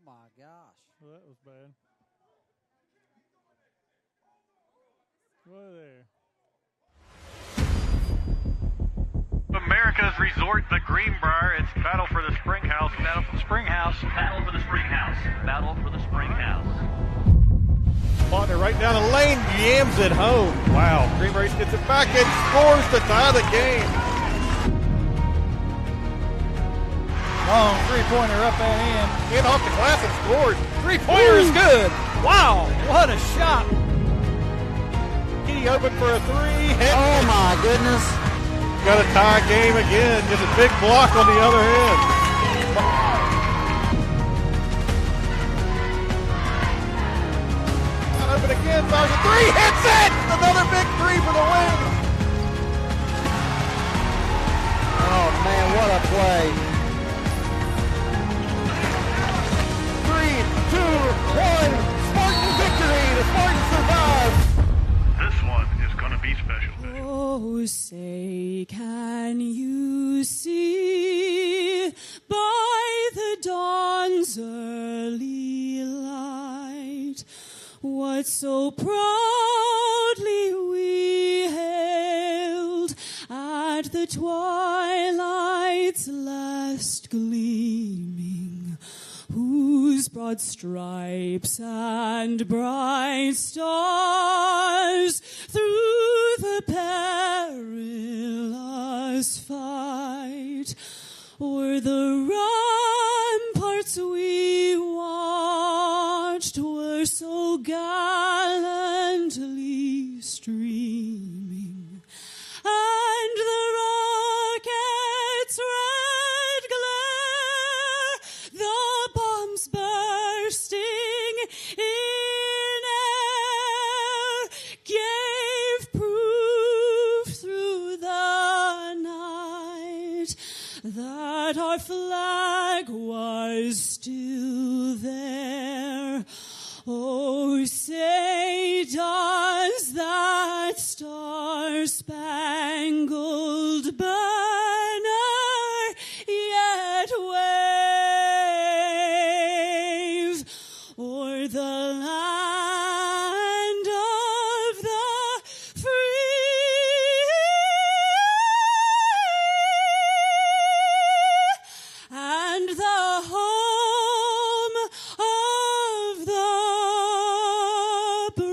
Oh, my gosh. Well, that was bad. Whoa there. America's resort, the Greenbrier. It's battle for the spring house. Battle for the spring house. Battle for the spring house. Battle for the spring house. Partner right down the lane, yams it home. Wow, Greenbrier gets it back and scores to tie the game. Long three-pointer up and In off the glass and scores. Three-pointer is good. Wow, What a shot. Kitty open for a three. Oh, my goodness. Got a tie game again. Just a big block on the other end. Open again, fires a three, hits it! Another big three for the win. Oh, man, what a play. 3, 2, 1. Spartan victory. The Spartans survive. This one is going to be special. Oh, say, can you see by the dawn's early light what so proudly we hailed at the twilight's last gleaming, whose broad stripes and bright stars through the perilous fight were the ramparts we watched, were so gallantly streaming, and the rockets' red glare, the bombs bursting in air, gave proof through the night that our flag was still there. Oh, say, does that star-spangled banner yet wave o'er the land of the free and the home of the brave?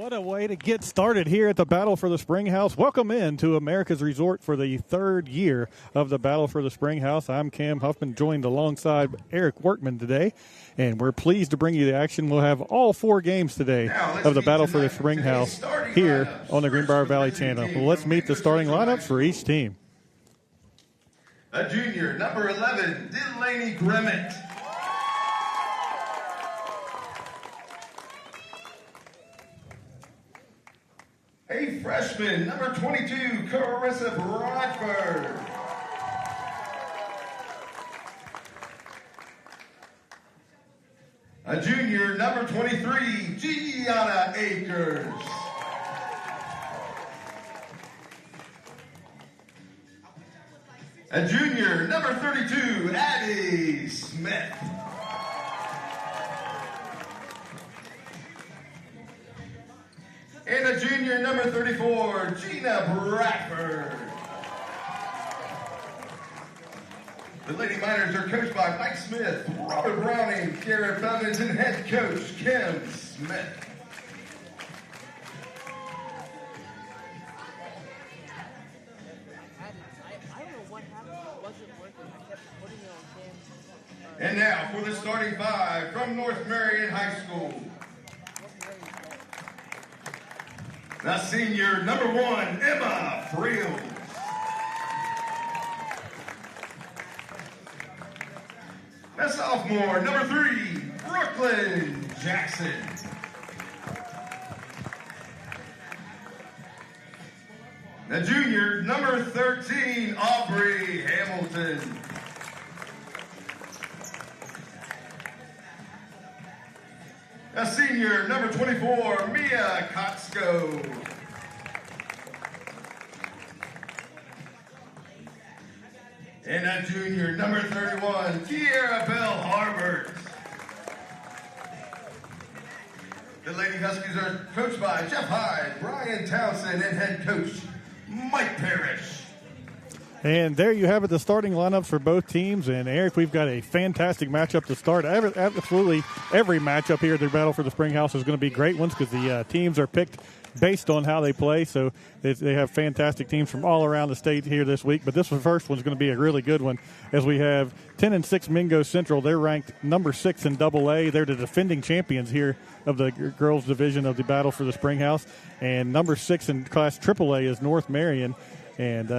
what a way to get started here at the Battle for the Spring House. Welcome in to America's Resort for the third year of the Battle for the Spring House. I'm Cam Huffman, joined alongside Eric Workman today, and we're pleased to bring you the action. We'll have all 4 games today of the Battle for the Spring House here on the Greenbrier Valley Channel. Well, let's meet the starting lineups for each team. A junior, number 11, Delaney Gremmett. A freshman, number 22, Carissa Bradford. A junior, number 23, Gianna Akers. A junior, number 32, Addie Smith. And a junior, number 34, Gina Bradford. The Lady Miners are coached by Mike Smith, Robert Browning, Garrett Felmans, and head coach Kim Smith. And now for the starting 5 from North Marion High School. The senior, number 1, Emma Friels. The sophomore, number 3, Brooklyn Jackson. The junior, number 13, Aubrey Hamilton. A senior, number 24, Mia Kotsko. And a junior, number 31, Tierra Bell Harbert. The Lady Huskies are coached by Jeff Hyde, Brian Townsend, and head coach Mike Parrish. And there you have it, the starting lineups for both teams. And, Eric, we've got a fantastic matchup to start. Absolutely every matchup here at the Battle for the Spring House is going to be great ones because the teams are picked based on how they play. So they have fantastic teams from all around the state here this week. But this first one's going to be a really good one as we have 10-6 Mingo Central. They're ranked number 6 in AA. They're the defending champions here of the girls division of the Battle for the Spring House. And number 6 in Class AAA is North Marion. And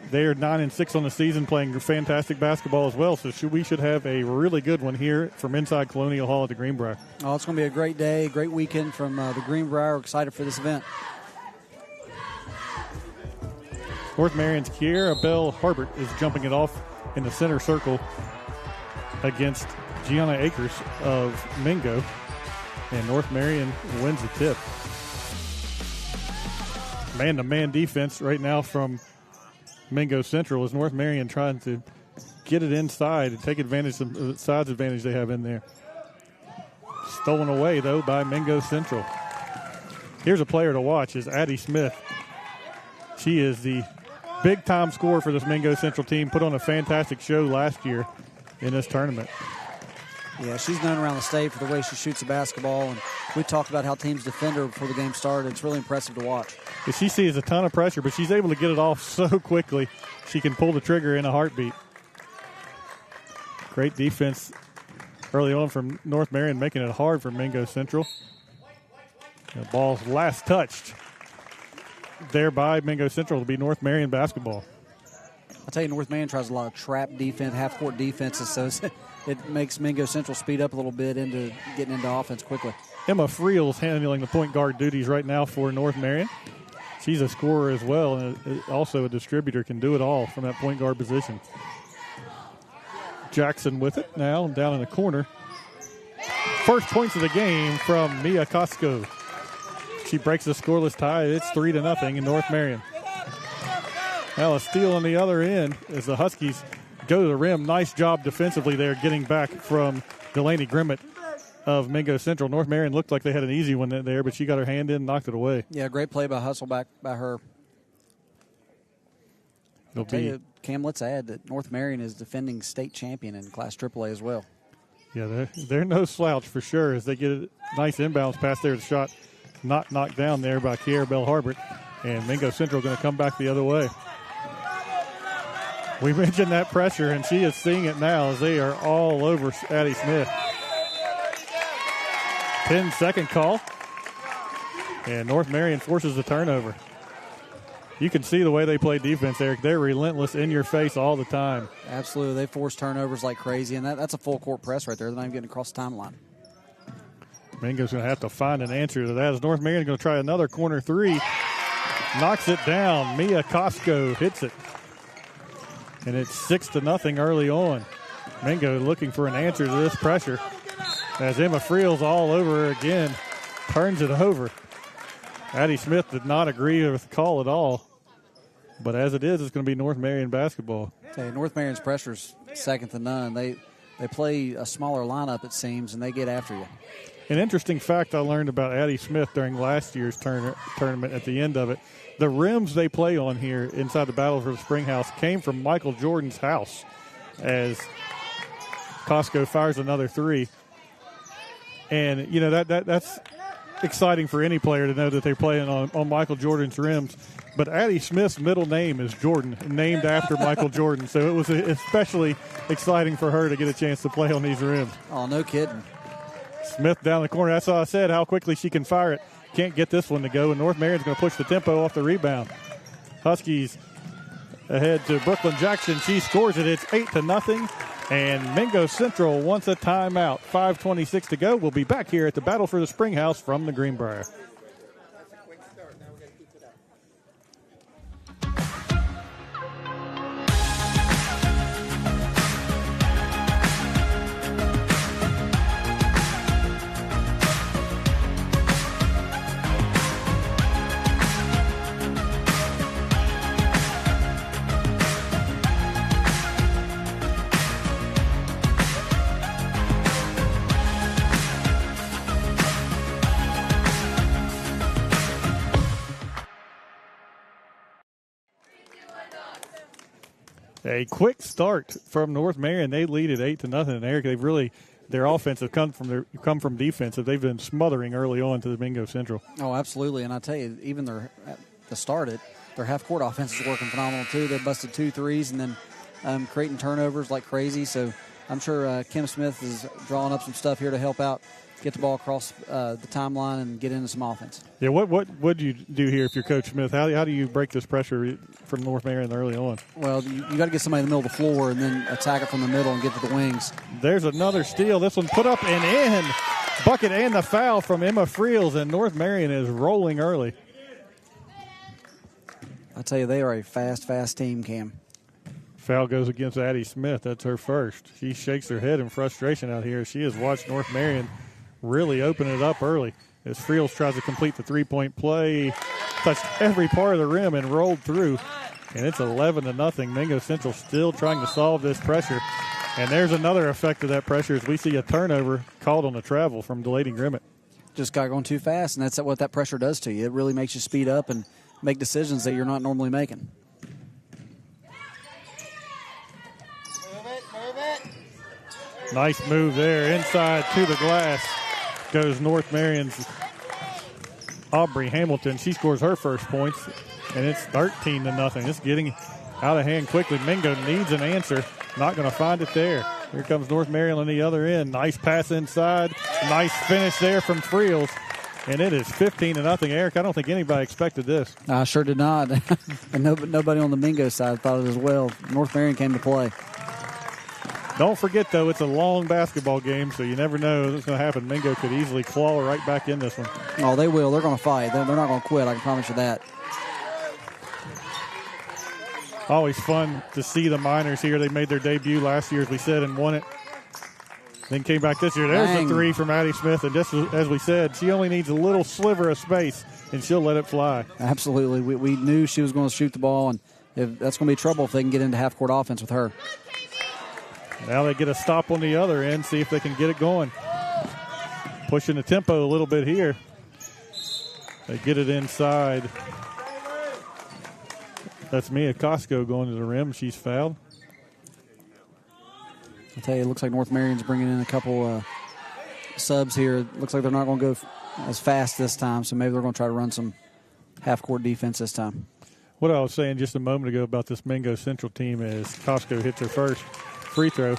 they are 9-6 on the season, playing fantastic basketball as well. So we should have a really good one here from inside Colonial Hall at the Greenbrier. Oh, it's going to be a great day, great weekend from the Greenbrier. We're excited for this event. North Marion's Kiera Bell Harbert is jumping it off in the center circle against Gianna Akers of Mingo. And North Marion wins the tip. Man-to-man defense right now from Mingo Central as North Marion trying to get it inside and take advantage of the size advantage they have in there. Stolen away, though, by Mingo Central. Here's a player to watch is Addie Smith. She is the big-time scorer for this Mingo Central team, put on a fantastic show last year in this tournament. Yeah, she's known around the state for the way she shoots the basketball, and we talked about how teams defend her before the game started. It's really impressive to watch. She sees a ton of pressure, but she's able to get it off so quickly. She can pull the trigger in a heartbeat. Great defense early on from North Marion, making it hard for Mingo Central. The ball's last touched there by Mingo Central to be North Marion basketball. I'll tell you, North Marion tries a lot of trap defense, half-court defenses, so it makes Mingo Central speed up a little bit into getting into offense quickly. Emma Friel's handling the point guard duties right now for North Marion. She's a scorer as well, and also a distributor, can do it all from that point guard position. Jackson with it now down in the corner. First points of the game from Mia Costco. She breaks the scoreless tie. It's 3-0 in North Marion. Now a steal on the other end as the Huskies go to the rim. Nice job defensively there getting back from Delaney Grimmett of Mingo Central. North Marion looked like they had an easy one there, but she got her hand in and knocked it away. Yeah, great play by Hustle back by her. I'll tell you, Cam, let's add that North Marion is defending state champion in Class AAA as well. Yeah, they're no slouch for sure as they get a nice inbounds pass there. The shot not knocked down there by Kiera Bell Harbert. And Mingo Central going to come back the other way. We mentioned that pressure, and she is seeing it now as they are all over Addie Smith. 10-second call. And North Marion forces the turnover. You can see the way they play defense, Eric. They're relentless, in your face all the time. Absolutely. They force turnovers like crazy, and that's a full court press right there. They're not even getting across the timeline. Mingo's going to have to find an answer to that as North Marion is going to try another corner three. Knocks it down. Mia Costco hits it. And it's 6-0 early on. Mingo looking for an answer to this pressure as Emma Friel's all over her again. Turns it over. Addie Smith did not agree with the call at all. But as it is, it's going to be North Marion basketball. Hey, North Marion's pressure's second to none. They play a smaller lineup, it seems, and they get after you. An interesting fact I learned about Addie Smith during last year's tournament at the end of it, the rims they play on here inside the Battle for the Spring House came from Michael Jordan's house as Costco fires another three. And, you know, that's exciting for any player to know that they're playing on Michael Jordan's rims. But Addie Smith's middle name is Jordan, named after Michael Jordan. So it was especially exciting for her to get a chance to play on these rims. Oh, no kidding. Smith down the corner. That's all I said, how quickly she can fire it. Can't get this one to go, and North Marion's going to push the tempo off the rebound. Huskies ahead to Brooklyn Jackson. She scores it. It's 8-0, and Mingo Central wants a timeout. 5:26 to go. We'll be back here at the Battle for the Spring House from the Greenbrier. A quick start from North Marion. They lead at 8-0. And Eric, they've really their offense have come from defensive. They've been smothering early on to the Mingo Central. Oh, absolutely. And I tell you, even their half-court offense is working phenomenal too. They busted 2 threes and then creating turnovers like crazy. So I'm sure Kim Smith is drawing up some stuff here to help out, get the ball across the timeline and get into some offense. Yeah, what would you do here if you're Coach Smith? How do you break this pressure from North Marion early on? Well, you got to get somebody in the middle of the floor and then attack it from the middle and get to the wings. There's another steal. This one put up and in. Bucket and the foul from Emma Friels, and North Marion is rolling early. I tell you, they are a fast team, Cam. Foul goes against Addie Smith. That's her first. She shakes her head in frustration out here. She has watched North Marion really open it up early as Friels tries to complete the three-point play. Touched every part of the rim and rolled through. And it's 11-0. Mingo Central still trying to solve this pressure. And there's another effect of that pressure as we see a turnover called on the travel from Delaney Grimmett. Just got going too fast, and that's what that pressure does to you. It really makes you speed up and make decisions that you're not normally making. Nice move there. Inside to the glass goes North Marion's Aubrey Hamilton. She scores her first points, and it's 13-0. It's getting out of hand quickly. Mingo needs an answer. Not going to find it there. Here comes North Marion on the other end. Nice pass inside. Nice finish there from Friels. And it is 15-0. Eric, I don't think anybody expected this. I sure did not. And nobody on the Mingo side thought it as well. North Marion came to play. Don't forget, though, it's a long basketball game, so you never know what's going to happen. Mingo could easily claw right back in this one. Oh, they will. They're going to fight. They're not going to quit. I can promise you that. Always fun to see the Miners here. They made their debut last year, as we said, and won it. Then came back this year. There's Bang. the three from Addie Smith, and just as we said, she only needs a little sliver of space, and she'll let it fly. Absolutely. We knew she was going to shoot the ball, and that's going to be trouble if they can get into half-court offense with her. Now they get a stop on the other end, see if they can get it going. Pushing the tempo a little bit here. They get it inside. That's Mia Costco going to the rim. She's fouled. I tell you, it looks like North Marion's bringing in a couple subs here. It looks like they're not going to go as fast this time, so maybe they're going to try to run some half-court defense this time. What I was saying just a moment ago about this Mingo Central team is Costco hits her first free throw.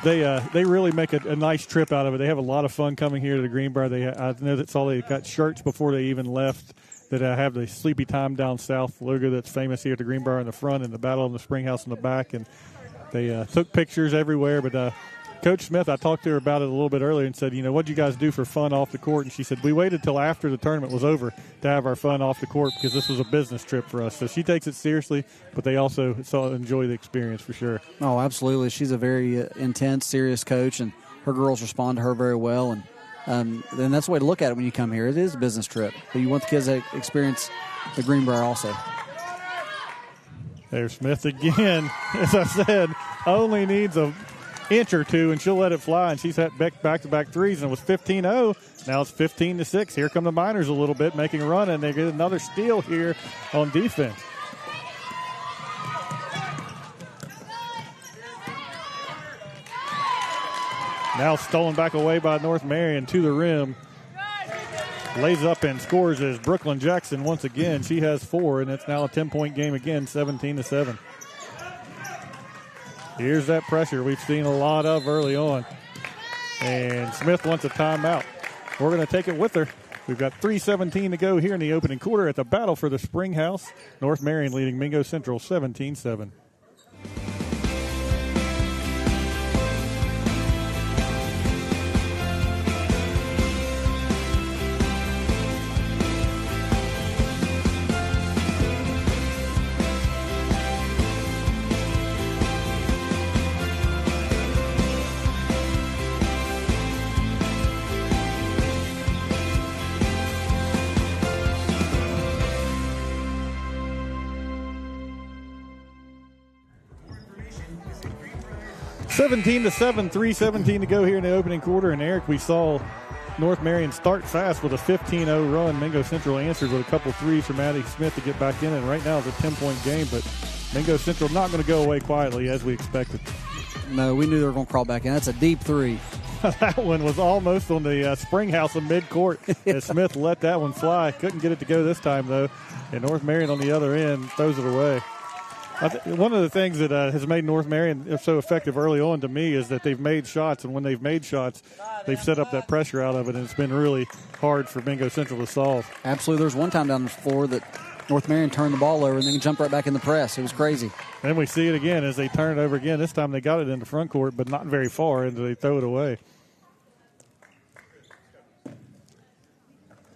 They really make a nice trip out of it. They have a lot of fun coming here to the Greenbrier. I know that's all they got shirts before they even left that have the Sleepy Time Down South logo that's famous here at the Greenbrier in the front and the Battle of the Spring House in the back. And they took pictures everywhere. But Coach Smith, I talked to her about it a little bit earlier and said, what'd you guys do for fun off the court? And she said, we waited till after the tournament was over to have our fun off the court because this was a business trip for us. So she takes it seriously, but they also enjoy the experience for sure. Oh, absolutely. She's a very intense, serious coach, and her girls respond to her very well. And that's the way to look at it when you come here. It is a business trip, but you want the kids to experience the Greenbrier also. There's Smith again. As I said, only needs an inch or two, and she'll let it fly. And she's had back-to-back threes, and it was 15-0. Now it's 15-6. Here come the Miners a little bit, making a run, and they get another steal here on defense. Now stolen back away by North Marion to the rim. Lays up and scores as Brooklyn Jackson once again. She has 4, and it's now a 10-point game again, 17-7. Here's that pressure we've seen a lot of early on. And Smith wants a timeout. We're going to take it with her. We've got 3:17 to go here in the opening quarter at the Battle for the Spring House. North Marion leading Mingo Central 17-7. (17-7), 3:17 to go here in the opening quarter. And Eric, we saw North Marion start fast with a 15-0 run. Mingo Central answered with a couple threes from Addie Smith to get back in. And right now it's a 10-point game. But Mingo Central not going to go away quietly as we expected. No, we knew they were going to crawl back in. That's a deep three. That one was almost on the spring house in midcourt as Smith let that one fly. Couldn't get it to go this time, though. And North Marion on the other end throws it away. One of the things that has made North Marion so effective early on to me is that they've made shots, and when they've made shots, they've set up that pressure out of it, and it's been really hard for Mingo Central to solve. Absolutely. There's one time down the floor that North Marion turned the ball over and then jumped right back in the press. It was crazy. And we see it again as they turn it over again. This time they got it in the front court, but not very far, and they throw it away.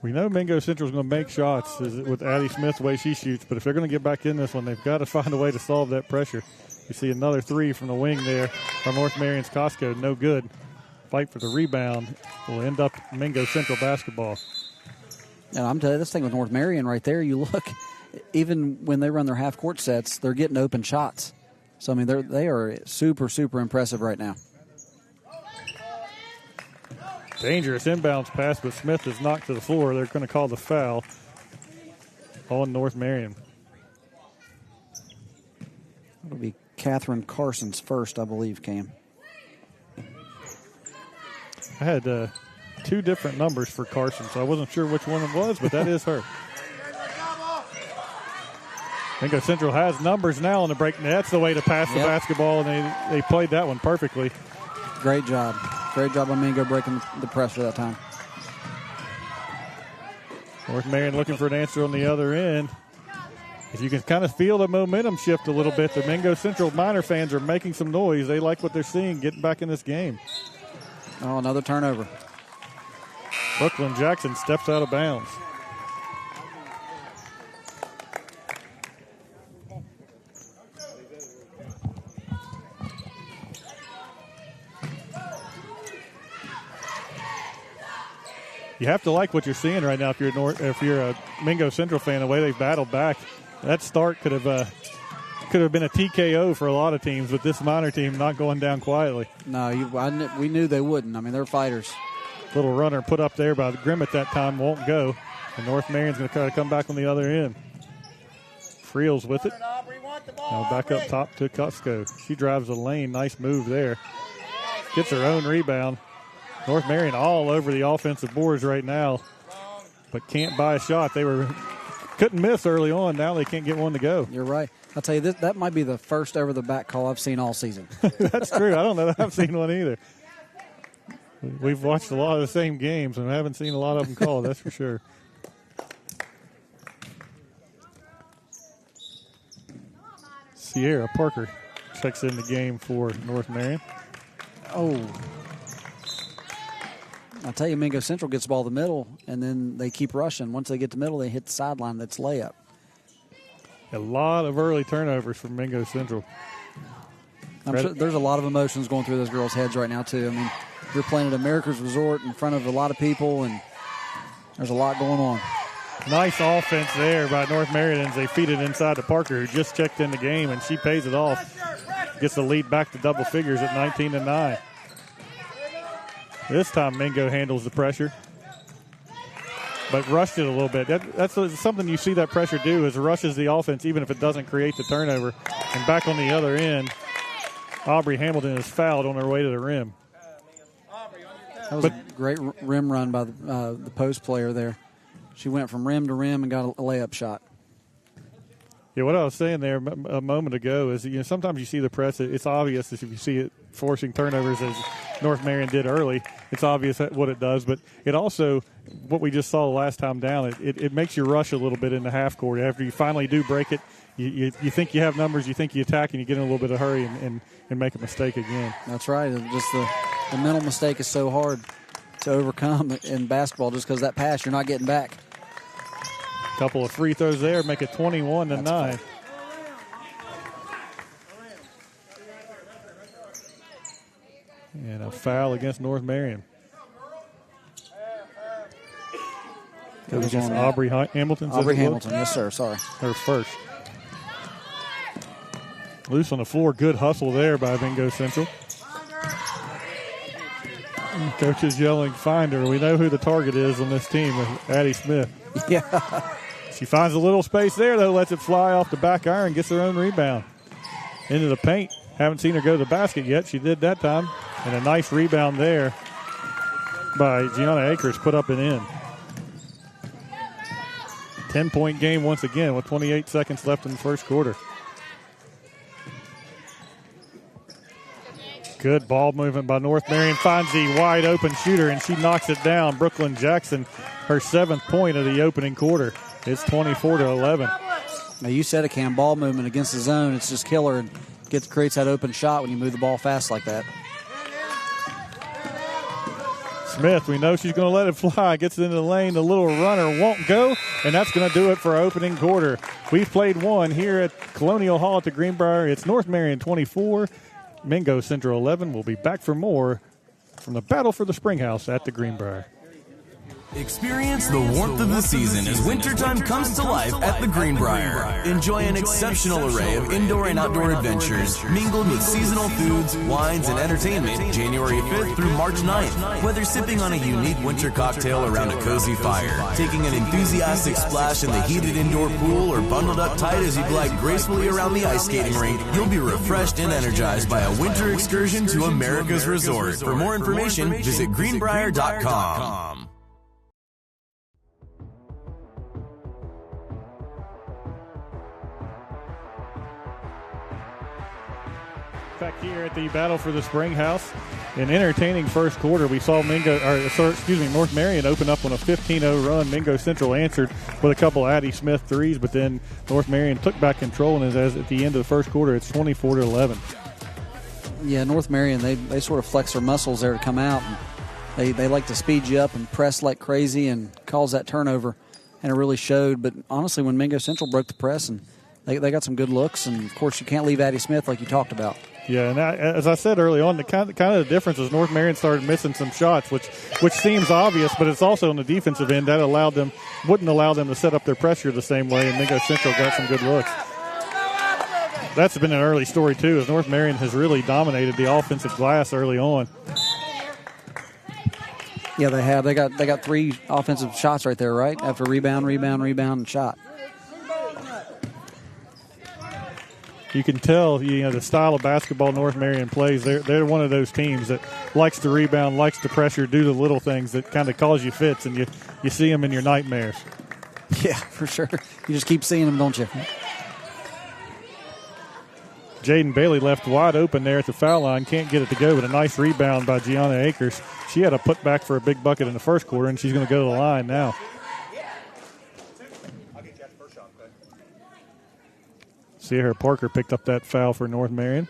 We know Mingo Central is going to make shots with Addie Smith the way she shoots, but if they're going to get back in this one, they've got to find a way to solve that pressure. You see another three from the wing there from North Marion's Costco. No good. Fight for the rebound will end up Mingo Central basketball. And I'm telling you, this thing with North Marion right there, you look, even when they run their half-court sets, they're getting open shots. So, I mean, they are super, super impressive right now. Dangerous inbounds pass, but Smith is knocked to the floor. They're going to call the foul on North Marion. It'll be Catherine Carson's first, I believe, Cam. I had two different numbers for Carson, so I wasn't sure which one it was, but that is her. Mingo Central has numbers now on the break. That's the way to pass the basketball, and they played that one perfectly. Great job. Great job on Mingo breaking the pressure that time. North Marion looking for an answer on the other end. If you can kind of feel the momentum shift a little bit, the Mingo Central Miner fans are making some noise. They like what they're seeing getting back in this game. Oh, another turnover. Brooklyn Jackson steps out of bounds. You have to like what you're seeing right now if you're a Mingo Central fan, the way they've battled back. That start could have been a TKO for a lot of teams, but this Miner team not going down quietly. No, we knew they wouldn't. I mean, they're fighters. Little runner put up there by Grimm at that time won't go. And North Marion's going to try to come back on the other end. Friels with it. Now back up top to Costco. She drives the lane. Nice move there. Gets her own rebound. North Marion all over the offensive boards right now, but can't buy a shot. They couldn't miss early on. Now they can't get one to go. You're right. I'll tell you, that might be the first over the back call I've seen all season. That's true. I don't know that I've seen one either. We've watched a lot of the same games and haven't seen a lot of them called, that's for sure. Sierra Parker checks in the game for North Marion. Oh. I'll tell you, Mingo Central gets the ball in the middle, and then they keep rushing. Once they get to the middle, they hit the sideline. That's layup. A lot of early turnovers from Mingo Central. I'm sure there's a lot of emotions going through those girls' heads right now, too. I mean, you're playing at America's Resort in front of a lot of people, and there's a lot going on. Nice offense there by North Marion as they feed it inside to Parker, who just checked in the game, and she pays it off. Gets the lead back to double figures at 19-9. This time Mingo handles the pressure, but rushed it a little bit. That's something you see that pressure do, is rushes the offense even if it doesn't create the turnover. And back on the other end, Aubrey Hamilton is fouled on her way to the rim. That was a great rim run by the post player there. She went from rim to rim and got a layup shot. Yeah, what I was saying there a moment ago is, sometimes you see the press. It's obvious if you see it forcing turnovers as North Marion did early. It's obvious what it does, but it also, what we just saw the last time down, it makes you rush a little bit in the half court. After you finally do break it, you think you have numbers, you think you attack, and you get in a little bit of hurry and make a mistake again. That's right. Just the mental mistake is so hard to overcome in basketball, just because that pass you're not getting back. Couple of free throws there, make it 21-9. And a foul against North Marion. That was against Aubrey Hamilton. Aubrey Hamilton, yes, sir. Sorry. Her first. Loose on the floor. Good hustle there by Mingo Central. Coach is yelling, find her. We know who the target is on this team, Addie Smith. Yeah. She finds a little space there, though, lets it fly off the back iron, gets her own rebound. Into the paint. Haven't seen her go to the basket yet. She did that time. And a nice rebound there by Gianna Akers, put up and in. 10-point game once again with 28 seconds left in the first quarter. Good ball movement by North Marion. Finds the wide open shooter, and she knocks it down. Brooklyn Jackson, her 7th point of the opening quarter. It's 24-11. Now you said it, Cam. Ball movement against the zone. It's just killer and creates that open shot when you move the ball fast like that. Smith, we know she's going to let it fly. Gets it into the lane. The little runner won't go, and that's going to do it for our opening quarter. We've played one here at Colonial Hall at the Greenbrier. It's North Marion 24, Mingo Central 11. We'll be back for more from the Battle for the Springhouse at the Greenbrier. Experience the warmth of the season as wintertime comes to life at the Greenbrier. Enjoy an exceptional array of indoor and outdoor adventures, mingled with seasonal foods, wines, and entertainment January 5th through March 9th. Whether sipping on a unique winter cocktail around a cozy fire, taking an enthusiastic splash in the heated indoor pool, or bundled up tight as you glide gracefully around the ice skating rink, you'll be refreshed and energized by a winter excursion to America's Resort. For more information, visit greenbrier.com. Back here at the Battle for the Springhouse. An entertaining first quarter. We saw North Marion open up on a 15-0 run. Mingo Central answered with a couple Addie Smith threes, but then North Marion took back control, and as at the end of the first quarter, it's 24-11. Yeah, North Marion, they sort of flex their muscles there to come out. And they like to speed you up and press like crazy and cause that turnover, and it really showed. But honestly, when Mingo Central broke the press, and they got some good looks, and of course you can't leave Addie Smith like you talked about. Yeah, and as I said early on, the kind of the difference is North Marion started missing some shots, which seems obvious, but it's also on the defensive end that wouldn't allow them to set up their pressure the same way, and Mingo Central got some good looks. That's been an early story too, as North Marion has really dominated the offensive glass early on. Yeah, they have. They got 3 offensive shots right there, right? After rebound, and shot. You can tell, the style of basketball North Marion plays. They're one of those teams that likes to rebound, likes to pressure, do the little things that kind of cause you fits, and you see them in your nightmares. Yeah, for sure. You just keep seeing them, don't you? Jaden Bailey left wide open there at the foul line. Can't get it to go, but a nice rebound by Gianna Akers. She had a putback for a big bucket in the first quarter, and she's going to go to the line now. Sierra Parker picked up that foul for North Marion.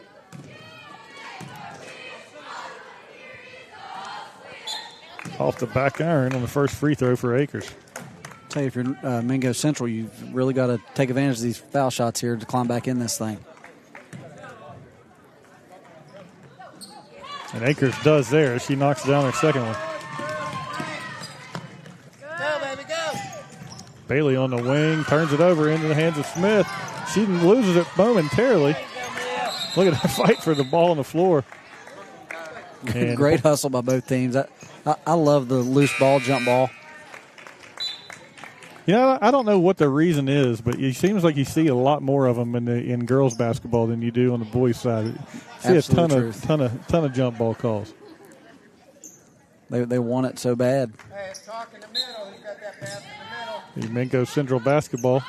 Off the back iron on the first free throw for Akers. I'll tell you, if you're Mingo Central, you've really got to take advantage of these foul shots here to climb back in this thing. And Akers does there. She knocks down her second one. Go, baby, go. Bailey on the wing, turns it over into the hands of Smith. She loses it momentarily. Look at that fight for the ball on the floor. And great hustle by both teams. I love the loose ball, jump ball. I don't know what the reason is, but it seems like you see a lot more of them in girls basketball than you do on the boys' side. You see Absolute a ton of jump ball calls. They want it so bad. Hey, it's talk in the middle. Who's got that pass in the middle? The Mingo Central basketball.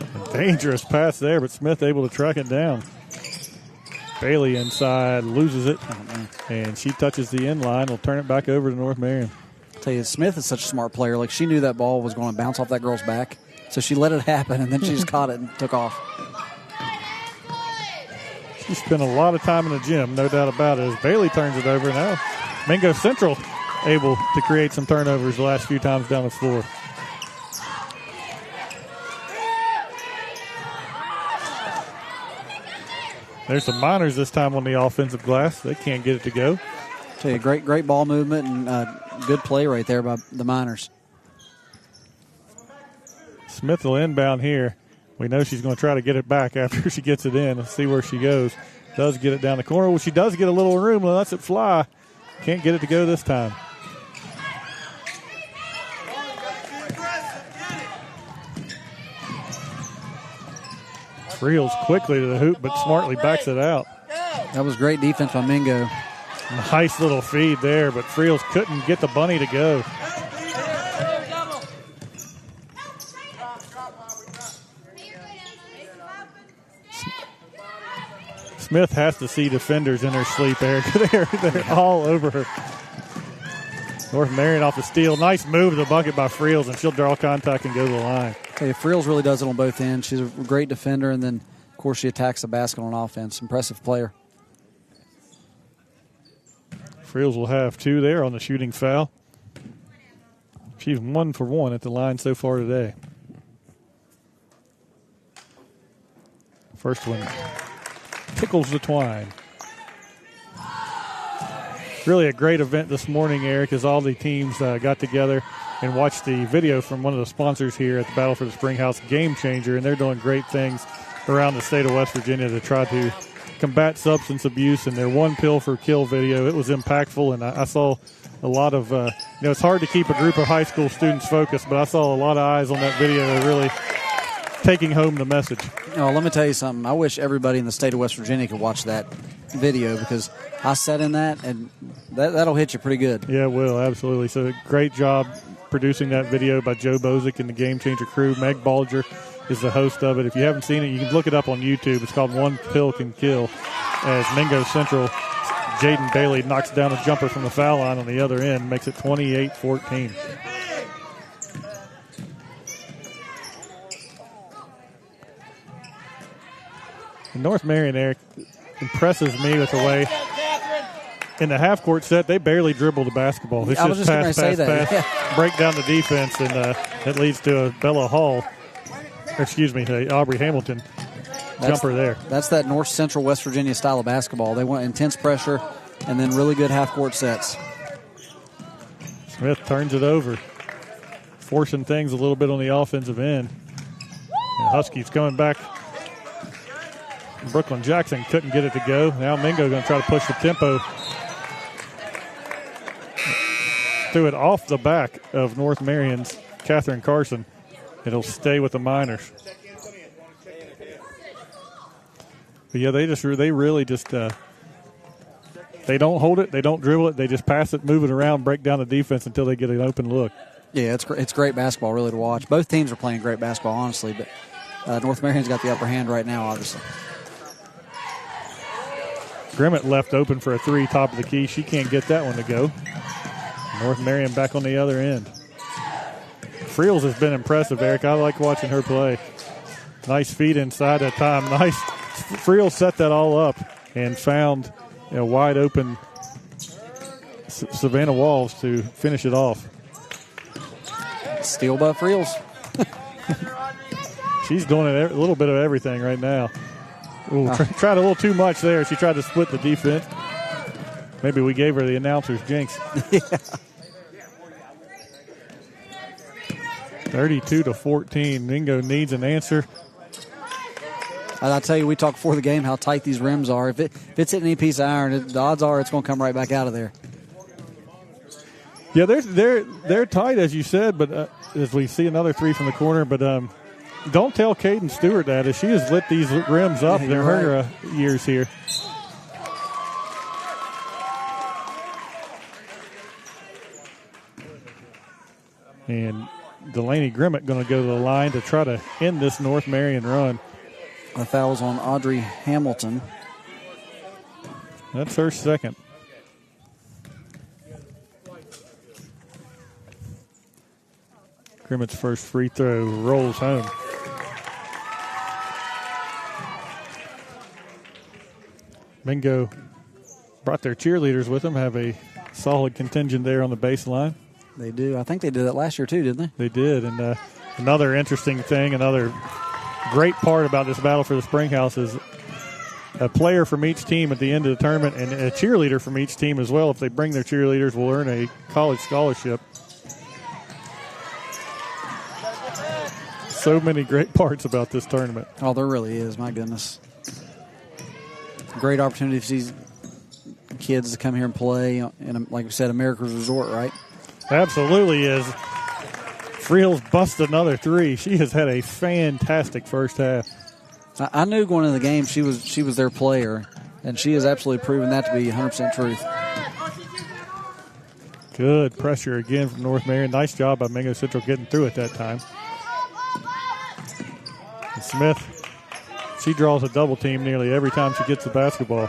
A dangerous pass there, but Smith able to track it down. Bailey inside, loses it, and she touches the end line. Will turn it back over to North Marion. Tell you, Smith is such a smart player. Like, she knew that ball was going to bounce off that girl's back, so she let it happen, and then she just caught it and took off. She spent a lot of time in the gym, no doubt about it, as Bailey turns it over. Now Mingo Central able to create some turnovers the last few times down the floor. There's some Miners this time on the offensive glass. They can't get it to go. Tell you, great ball movement and good play right there by the Miners. Smith will inbound here. We know she's going to try to get it back after she gets it in. Let's see where she goes. Does get it down the corner. Well, she does get a little room and lets it fly. Can't get it to go this time. Reels quickly to the hoop, but smartly backs it out. That was great defense by Mingo. Nice little feed there, but Friels couldn't get the bunny to go. Smith has to see defenders in her sleep, Eric. They're all over her. North Marion off the steal. Nice move to the bucket by Friels, and she'll draw contact and go to the line. Hey, Friels really does it on both ends. She's a great defender, and then, of course, she attacks the basket on offense. Impressive player. Friels will have 2 there on the shooting foul. She's 1 for 1 at the line so far today. First one tickles the twine. Really a great event this morning, Eric, as all the teams got together and watched the video from one of the sponsors here at the Battle for the Spring House, Game Changer, and they're doing great things around the state of West Virginia to try to combat substance abuse. And their One Pill for Kill video, it was impactful, and I saw a lot of, it's hard to keep a group of high school students focused, but I saw a lot of eyes on that video really taking home the message. Oh, let me tell you something. I wish everybody in the state of West Virginia could watch that video, because I sat in that, and that'll hit you pretty good. Yeah, it will, absolutely. So great job producing that video by Joe Bozick and the Game Changer crew. Meg Balger is the host of it. If you haven't seen it, you can look it up on YouTube. It's called One Pill Can Kill, as Mingo Central, Jaden Bailey knocks down a jumper from the foul line on the other end, makes it 28-14. North Marion, Eric, impresses me with the way in the half-court set they barely dribble the basketball. It's just pass, Yeah. break down the defense, and that leads to a Bella Hall, Aubrey Hamilton jumper there. That's that North Central West Virginia style of basketball. They want intense pressure and then really good half-court sets. Smith turns it over, forcing things a little bit on the offensive end. And Huskies coming back. Brooklyn Jackson couldn't get it to go. Now Mingo going to try to push the tempo. Threw it off the back of North Marion's Catherine Carson. It'll stay with the Miners. But yeah, they really just they don't hold it, they don't dribble it, they just pass it, move it around, break down the defense until they get an open look. Yeah, it's great basketball really to watch. Both teams are playing great basketball, honestly, but North Marion's got the upper hand right now, obviously. Grimmett left open for a 3, top of the key. She can't get that one to go. North Marion back on the other end. Friels has been impressive, Eric. I like watching her play. Nice feed inside that time. Nice. Friels set that all up and found a wide open Savannah Walls to finish it off. Steal by Friels. She's doing a little bit of everything right now. Ooh, tried a little too much there. She tried to split the defense. Maybe we gave her the announcer's jinx. Yeah. 32-14. Mingo needs an answer. I'll tell you, we talked before the game how tight these rims are. If it's hitting any piece of iron, the odds are it's going to come right back out of there. Yeah, they're tight, as you said, but as we see another 3 from the corner. But don't tell Caden Stewart that, as she has lit these rims up in her years here. And Delaney Grimmett going to go to the line to try to end this North Marion run. The foul was on Audrey Hamilton. That's her second. Grimmett's first free throw rolls home. Mingo brought their cheerleaders with them, have a solid contingent there on the baseline. They do. I think they did that last year too, didn't they? They did. And another interesting thing, another great part about this battle for the Spring House is a player from each team at the end of the tournament and a cheerleader from each team as well. If they bring their cheerleaders, will earn a college scholarship. So many great parts about this tournament. Oh, there really is. My goodness. Great opportunity for these kids to come here and play in, like we said, America's Resort, right? Absolutely is. Friels busted another 3. She has had a fantastic first half. I knew going into the game she was their player, and she has absolutely proven that to be 100% truth. Good pressure again from North Marion. Nice job by Mingo Central getting through at that time. And Smith, she draws a double team nearly every time she gets the basketball.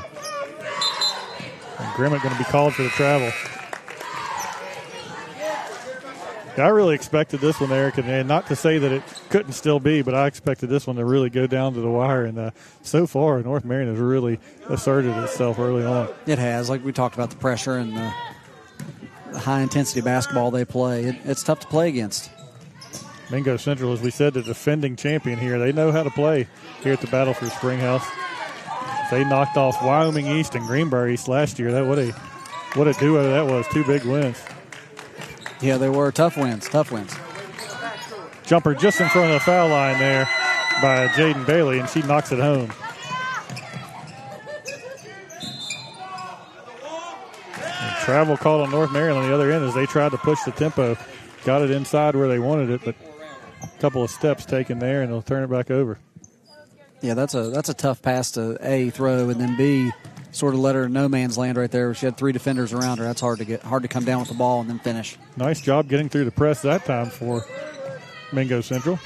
And Grimmett going to be called for the travel. I really expected this one, Eric, and not to say that it couldn't still be, but I expected this one to really go down to the wire. And so far, North Marion has really asserted itself early on. It has. Like we talked about the pressure and the high-intensity basketball they play. It's tough to play against. Mingo Central, as we said, the defending champion here. They know how to play here at the Battle for Springhouse. They knocked off Wyoming East and Greenbrier East last year. What a duo that was. 2 big wins. Yeah, they were tough wins. Jumper just in front of the foul line there by Jaden Bailey, and she knocks it home. And travel called on North Marion on the other end as they tried to push the tempo. Got it inside where they wanted it, but a couple of steps taken there, and they'll turn it back over. Yeah, that's a tough pass to A, throw, and then B, sort of let her in no man's land right there. She had 3 defenders around her. That's hard to come down with the ball and then finish. Nice job getting through the press that time for Mingo Central.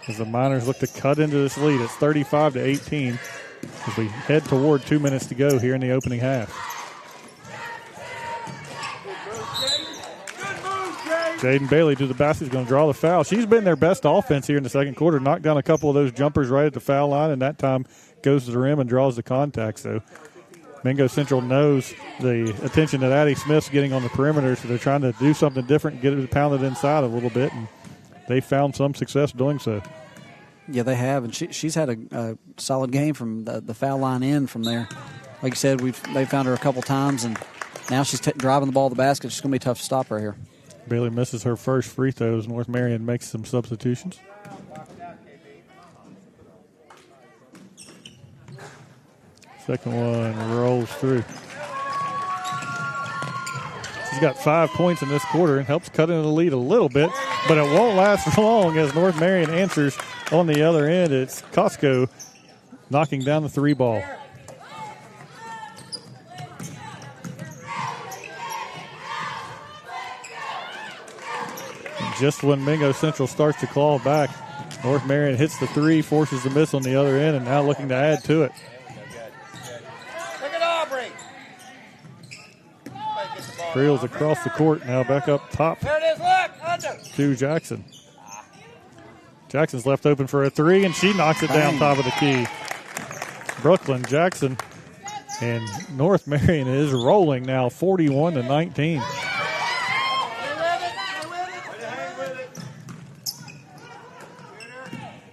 As the Miners look to cut into this lead, it's 35-18 as we head toward 2 minutes to go here in the opening half. Jaden Bailey to the basket is going to draw the foul. She's been their best offense here in the second quarter. Knocked down a couple of those jumpers right at the foul line, and that time goes to the rim and draws the contact. So Mingo Central knows the attention that Addie Smith's getting on the perimeter, so they're trying to do something different, get it pounded inside a little bit, and they found some success doing so. Yeah, they have, and she's had a solid game from the foul line in from there. Like you said, they found her a couple times, and now she's driving the ball to the basket. It's going to be tough to stop right here. Bailey misses her first free throws. North Marion makes some substitutions. Second one rolls through. She's got 5 points in this quarter and helps cut into the lead a little bit, but it won't last long as North Marion answers on the other end. It's Costco knocking down the 3 ball. Just when Mingo Central starts to claw back, North Marion hits the 3, forces the miss on the other end, and now looking to add to it. Look at Aubrey. Trails across the court, now back up top There it is, look, under. to Jackson. Jackson's left open for a 3, and she knocks it down top of the key. Brooklyn Jackson and North Marion is rolling now 41-19.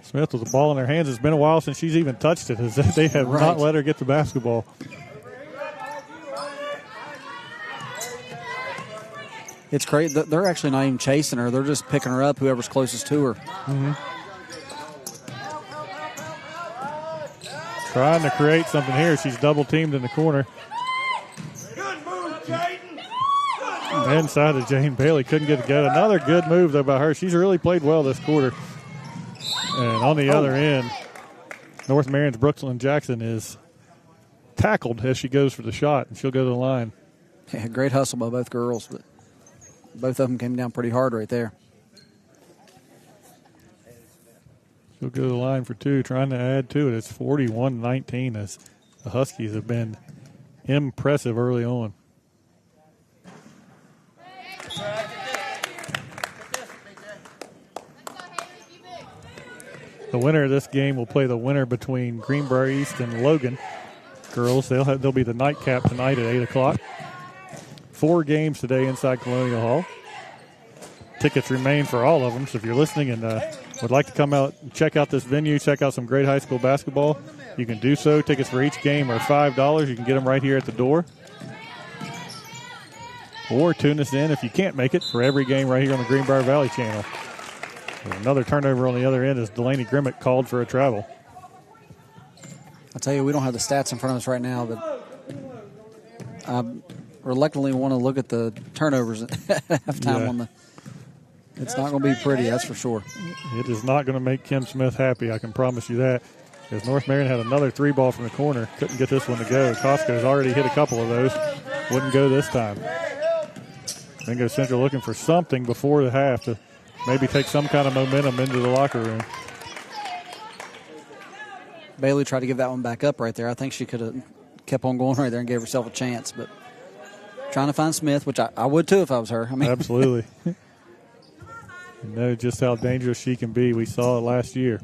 Smith with the ball in her hands. It's been a while since she's even touched it, as they have not let her get the basketball. It's great. They're actually not even chasing her. They're just picking her up, whoever's closest to her. Mm-hmm. Trying to create something here. She's double teamed in the corner. Good move, Jaden. Inside to Jane Bailey. Couldn't get it together. Another good move, though, by her. She's really played well this quarter. And on the other end, North Marion's Brooklyn Jackson is tackled as she goes for the shot, and she'll go to the line. Yeah, great hustle by both girls, but both of them came down pretty hard right there. She'll go to the line for 2, trying to add to it. It's 41-19 as the Huskies have been impressive early on. The winner of this game will play the winner between Greenbrier East and Logan. Girls, they'll be the nightcap tonight at 8 o'clock. 4 games today inside Colonial Hall. Tickets remain for all of them, so if you're listening and would like to come out and check out this venue, check out some great high school basketball, you can do so. Tickets for each game are $5. You can get them right here at the door. Or tune us in if you can't make it for every game right here on the Greenbrier Valley channel. Another turnover on the other end as Delaney Grimmett called for a travel. I'll tell you, we don't have the stats in front of us right now, but I reluctantly want to look at the turnovers at halftime on the. It's not going to be pretty, that's for sure. It is not going to make Kim Smith happy, I can promise you that. As North Marion had another 3-ball from the corner. Couldn't get this one to go. Costco's already hit a couple of those. Wouldn't go this time. Mingo Central looking for something before the half to maybe take some kind of momentum into the locker room. Bailey tried to give that one back up right there. I think she could have kept on going right there and gave herself a chance. But trying to find Smith, which I would too if I was her. I mean, absolutely. You know just how dangerous she can be. We saw it last year.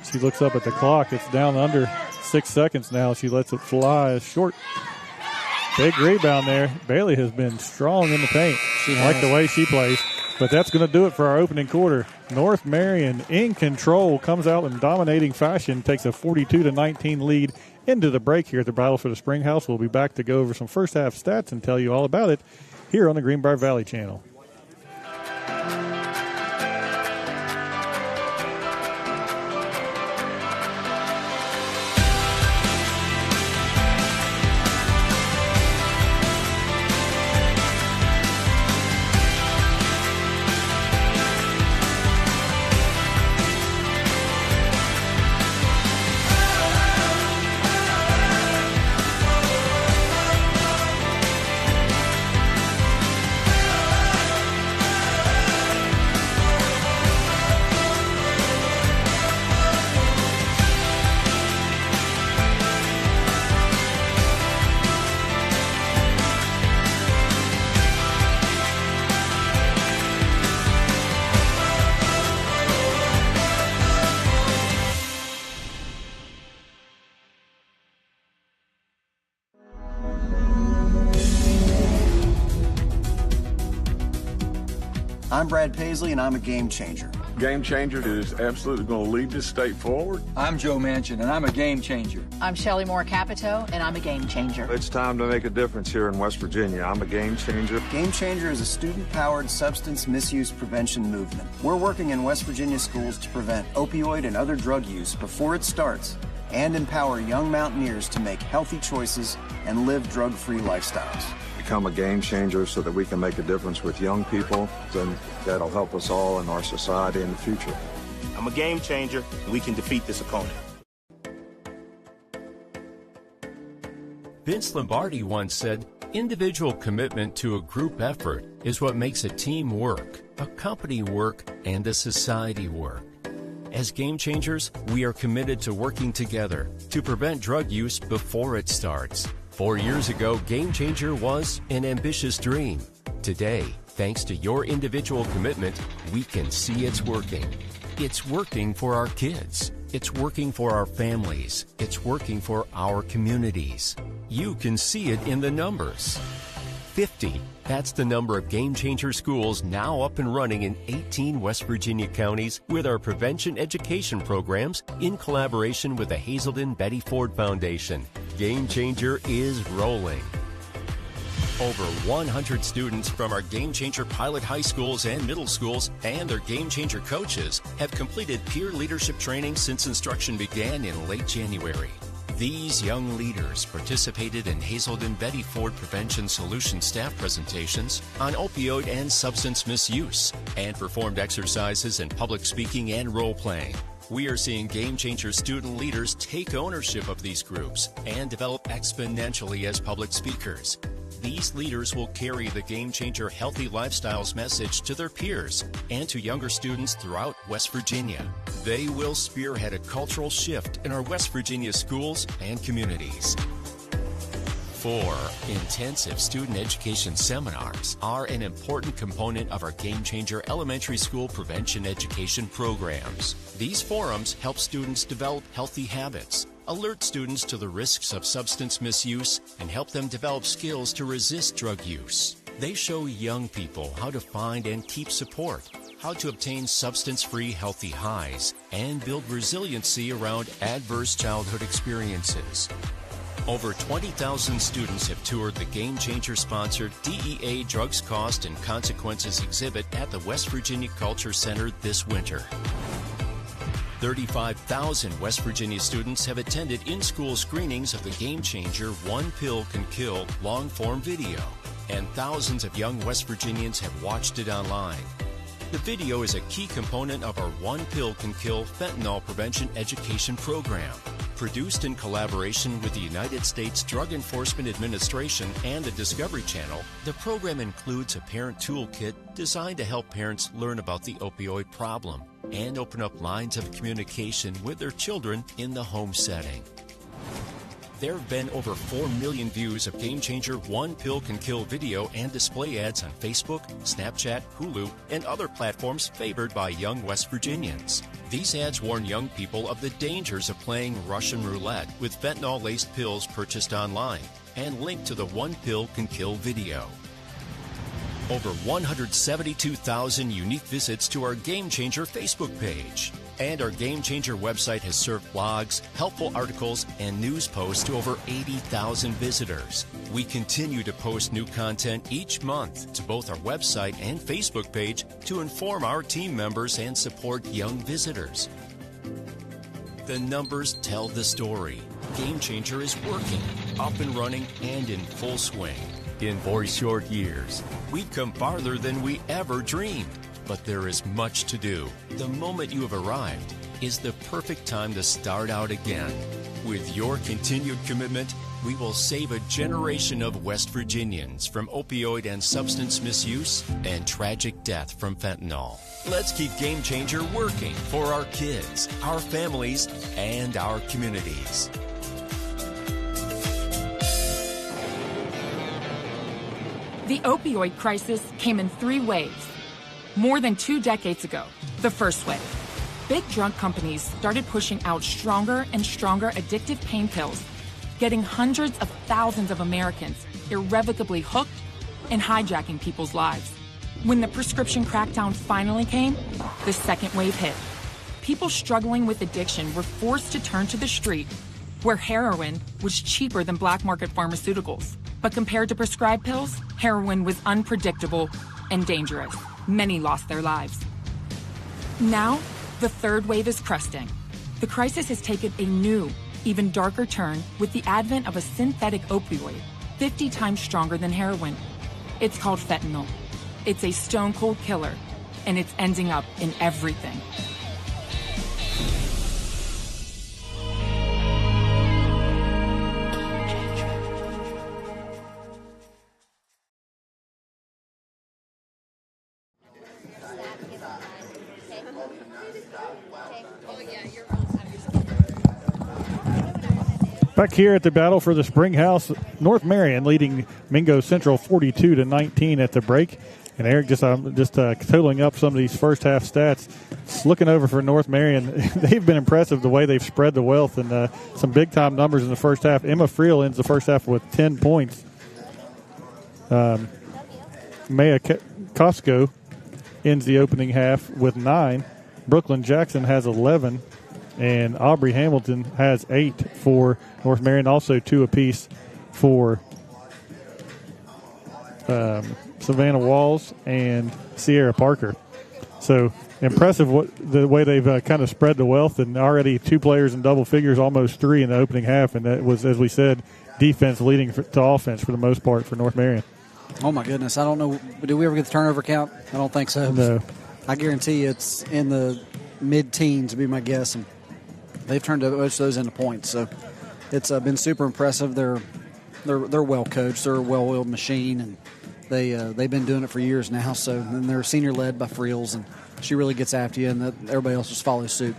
She looks up at the clock. It's down under 6 seconds now. She lets it fly short. Big rebound there. Bailey has been strong in the paint. She like the way she plays. But that's going to do it for our opening quarter. North Marion in control, comes out in dominating fashion, takes a 42-19 lead into the break here at the Battle for the Spring House. We'll be back to go over some first half stats and tell you all about it here on the Greenbrier Valley Channel. I'm Brad Paisley, and I'm a game changer. Game changer is absolutely going to lead this state forward. I'm Joe Manchin, and I'm a game changer. I'm Shelley Moore Capito, and I'm a game changer. It's time to make a difference here in West Virginia. I'm a game changer. Game Changer is a student-powered substance misuse prevention movement. We're working in West Virginia schools to prevent opioid and other drug use before it starts and empower young mountaineers to make healthy choices and live drug-free lifestyles. Become a game changer so that we can make a difference with young people, and that'll help us all in our society in the future. I'm a game changer, and we can defeat this opponent. Vince Lombardi once said, individual commitment to a group effort is what makes a team work, a company work, and a society work. As game changers, we are committed to working together to prevent drug use before it starts. 4 years ago, Game Changer was an ambitious dream. Today, thanks to your individual commitment, we can see it's working. It's working for our kids. It's working for our families. It's working for our communities. You can see it in the numbers. 50. That's the number of Game Changer schools now up and running in 18 West Virginia counties with our prevention education programs in collaboration with the Hazelden Betty Ford Foundation. Game Changer is rolling. Over 100 students from our Game Changer pilot high schools and middle schools and their Game Changer coaches have completed peer leadership training since instruction began in late January. These young leaders participated in Hazelden Betty Ford Prevention Solution staff presentations on opioid and substance misuse and performed exercises in public speaking and role-playing. We are seeing Game Changer student leaders take ownership of these groups and develop exponentially as public speakers. These leaders will carry the Game Changer Healthy Lifestyles message to their peers and to younger students throughout West Virginia. They will spearhead a cultural shift in our West Virginia schools and communities. 4 intensive student education seminars are an important component of our Game Changer elementary school prevention education programs. These forums help students develop healthy habits, alert students to the risks of substance misuse, and help them develop skills to resist drug use. They show young people how to find and keep support, how to obtain substance-free healthy highs, and build resiliency around adverse childhood experiences. Over 20,000 students have toured the Game Changer-sponsored DEA Drugs Cost and Consequences exhibit at the West Virginia Culture Center this winter. 35,000 West Virginia students have attended in-school screenings of the Game Changer One Pill Can Kill long-form video, and thousands of young West Virginians have watched it online. The video is a key component of our One Pill Can Kill fentanyl prevention education program. Produced in collaboration with the United States Drug Enforcement Administration and the Discovery Channel, the program includes a parent toolkit designed to help parents learn about the opioid problem and open up lines of communication with their children in the home setting. There have been over 4 million views of Game Changer One Pill Can Kill video and display ads on Facebook, Snapchat, Hulu, and other platforms favored by young West Virginians. These ads warn young people of the dangers of playing Russian roulette with fentanyl-laced pills purchased online and link to the One Pill Can Kill video. Over 172,000 unique visits to our Game Changer Facebook page. And our Game Changer website has served blogs, helpful articles, and news posts to over 80,000 visitors. We continue to post new content each month to both our website and Facebook page to inform our team members and support young visitors. The numbers tell the story. Game Changer is working, up and running, and in full swing. In 4 short years, we've come farther than we ever dreamed. But there is much to do. The moment you have arrived is the perfect time to start out again. With your continued commitment, we will save a generation of West Virginians from opioid and substance misuse and tragic death from fentanyl. Let's keep Game Changer working for our kids, our families, and our communities. The opioid crisis came in 3 waves. More than 2 decades ago, the first wave. Big drug companies started pushing out stronger and stronger addictive pain pills, getting hundreds of thousands of Americans irrevocably hooked and hijacking people's lives. When the prescription crackdown finally came, the second wave hit. People struggling with addiction were forced to turn to the street, where heroin was cheaper than black market pharmaceuticals. But compared to prescribed pills, heroin was unpredictable and dangerous. Many lost their lives. Now, the third wave is cresting. The crisis has taken a new, even darker turn with the advent of a synthetic opioid, 50 times stronger than heroin. It's called fentanyl. It's a stone-cold killer, and it's ending up in everything. Back here at the Battle for the Spring House, North Marion leading Mingo Central 42-19 at the break. And Eric, just totaling up some of these first half stats, looking over for North Marion, they've been impressive the way they've spread the wealth and some big time numbers in the first half. Emma Friel ends the first half with 10 points. Maya Costco ends the opening half with 9. Brooklyn Jackson has 11. And Aubrey Hamilton has 8 for North Marion, also 2 apiece for Savannah Walls and Sierra Parker. So impressive the way they've kind of spread the wealth, and already 2 players in double figures, almost 3 in the opening half. And that was, as we said, defense leading to offense for the most part for North Marion. Oh, my goodness. I don't know. Did we ever get the turnover count? I don't think so. No. I guarantee it's in the mid-teens would be my guess. And they've turned most of those into points. So it's been super impressive. They're well coached. They're a well-oiled machine, and they've been doing it for years now. So and they're senior led by Friels, and she really gets after you, and everybody else just follows suit.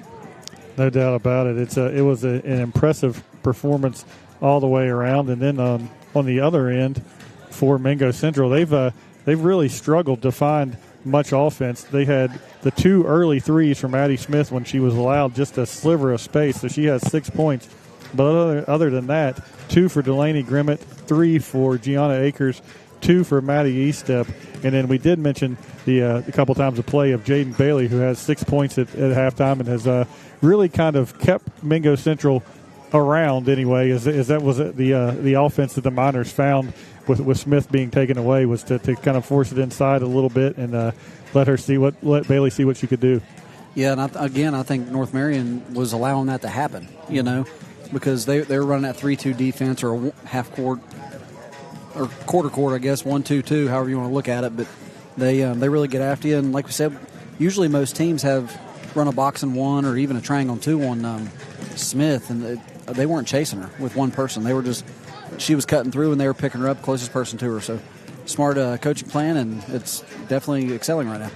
No doubt about it. It was an impressive performance all the way around. And then on the other end for Mingo Central, they've really struggled to find much offense. They had the 2 early threes from Addie Smith when she was allowed just a sliver of space, so she has 6 points. But other than that, 2 for Delaney Grimmett, 3 for Gianna Akers, 2 for Maddie Eastep. And then we did mention a couple times the play of Jaden Bailey, who has 6 points at halftime and has really kind of kept Mingo Central around anyway, as that was the offense that the Miners found with Smith being taken away, was to kind of force it inside a little bit and let Bailey see what she could do. Yeah, and I think North Marion was allowing that to happen, because they were running that 3-2 defense, or a half court or quarter court, I guess, 1-2-2, however you want to look at it. But they really get after you, and like we said, usually most teams have run a box and one or even a triangle and two on Smith, and they weren't chasing her with one person. They were just, she was cutting through and they were picking her up, closest person to her. So smart coaching plan, and it's definitely excelling right now.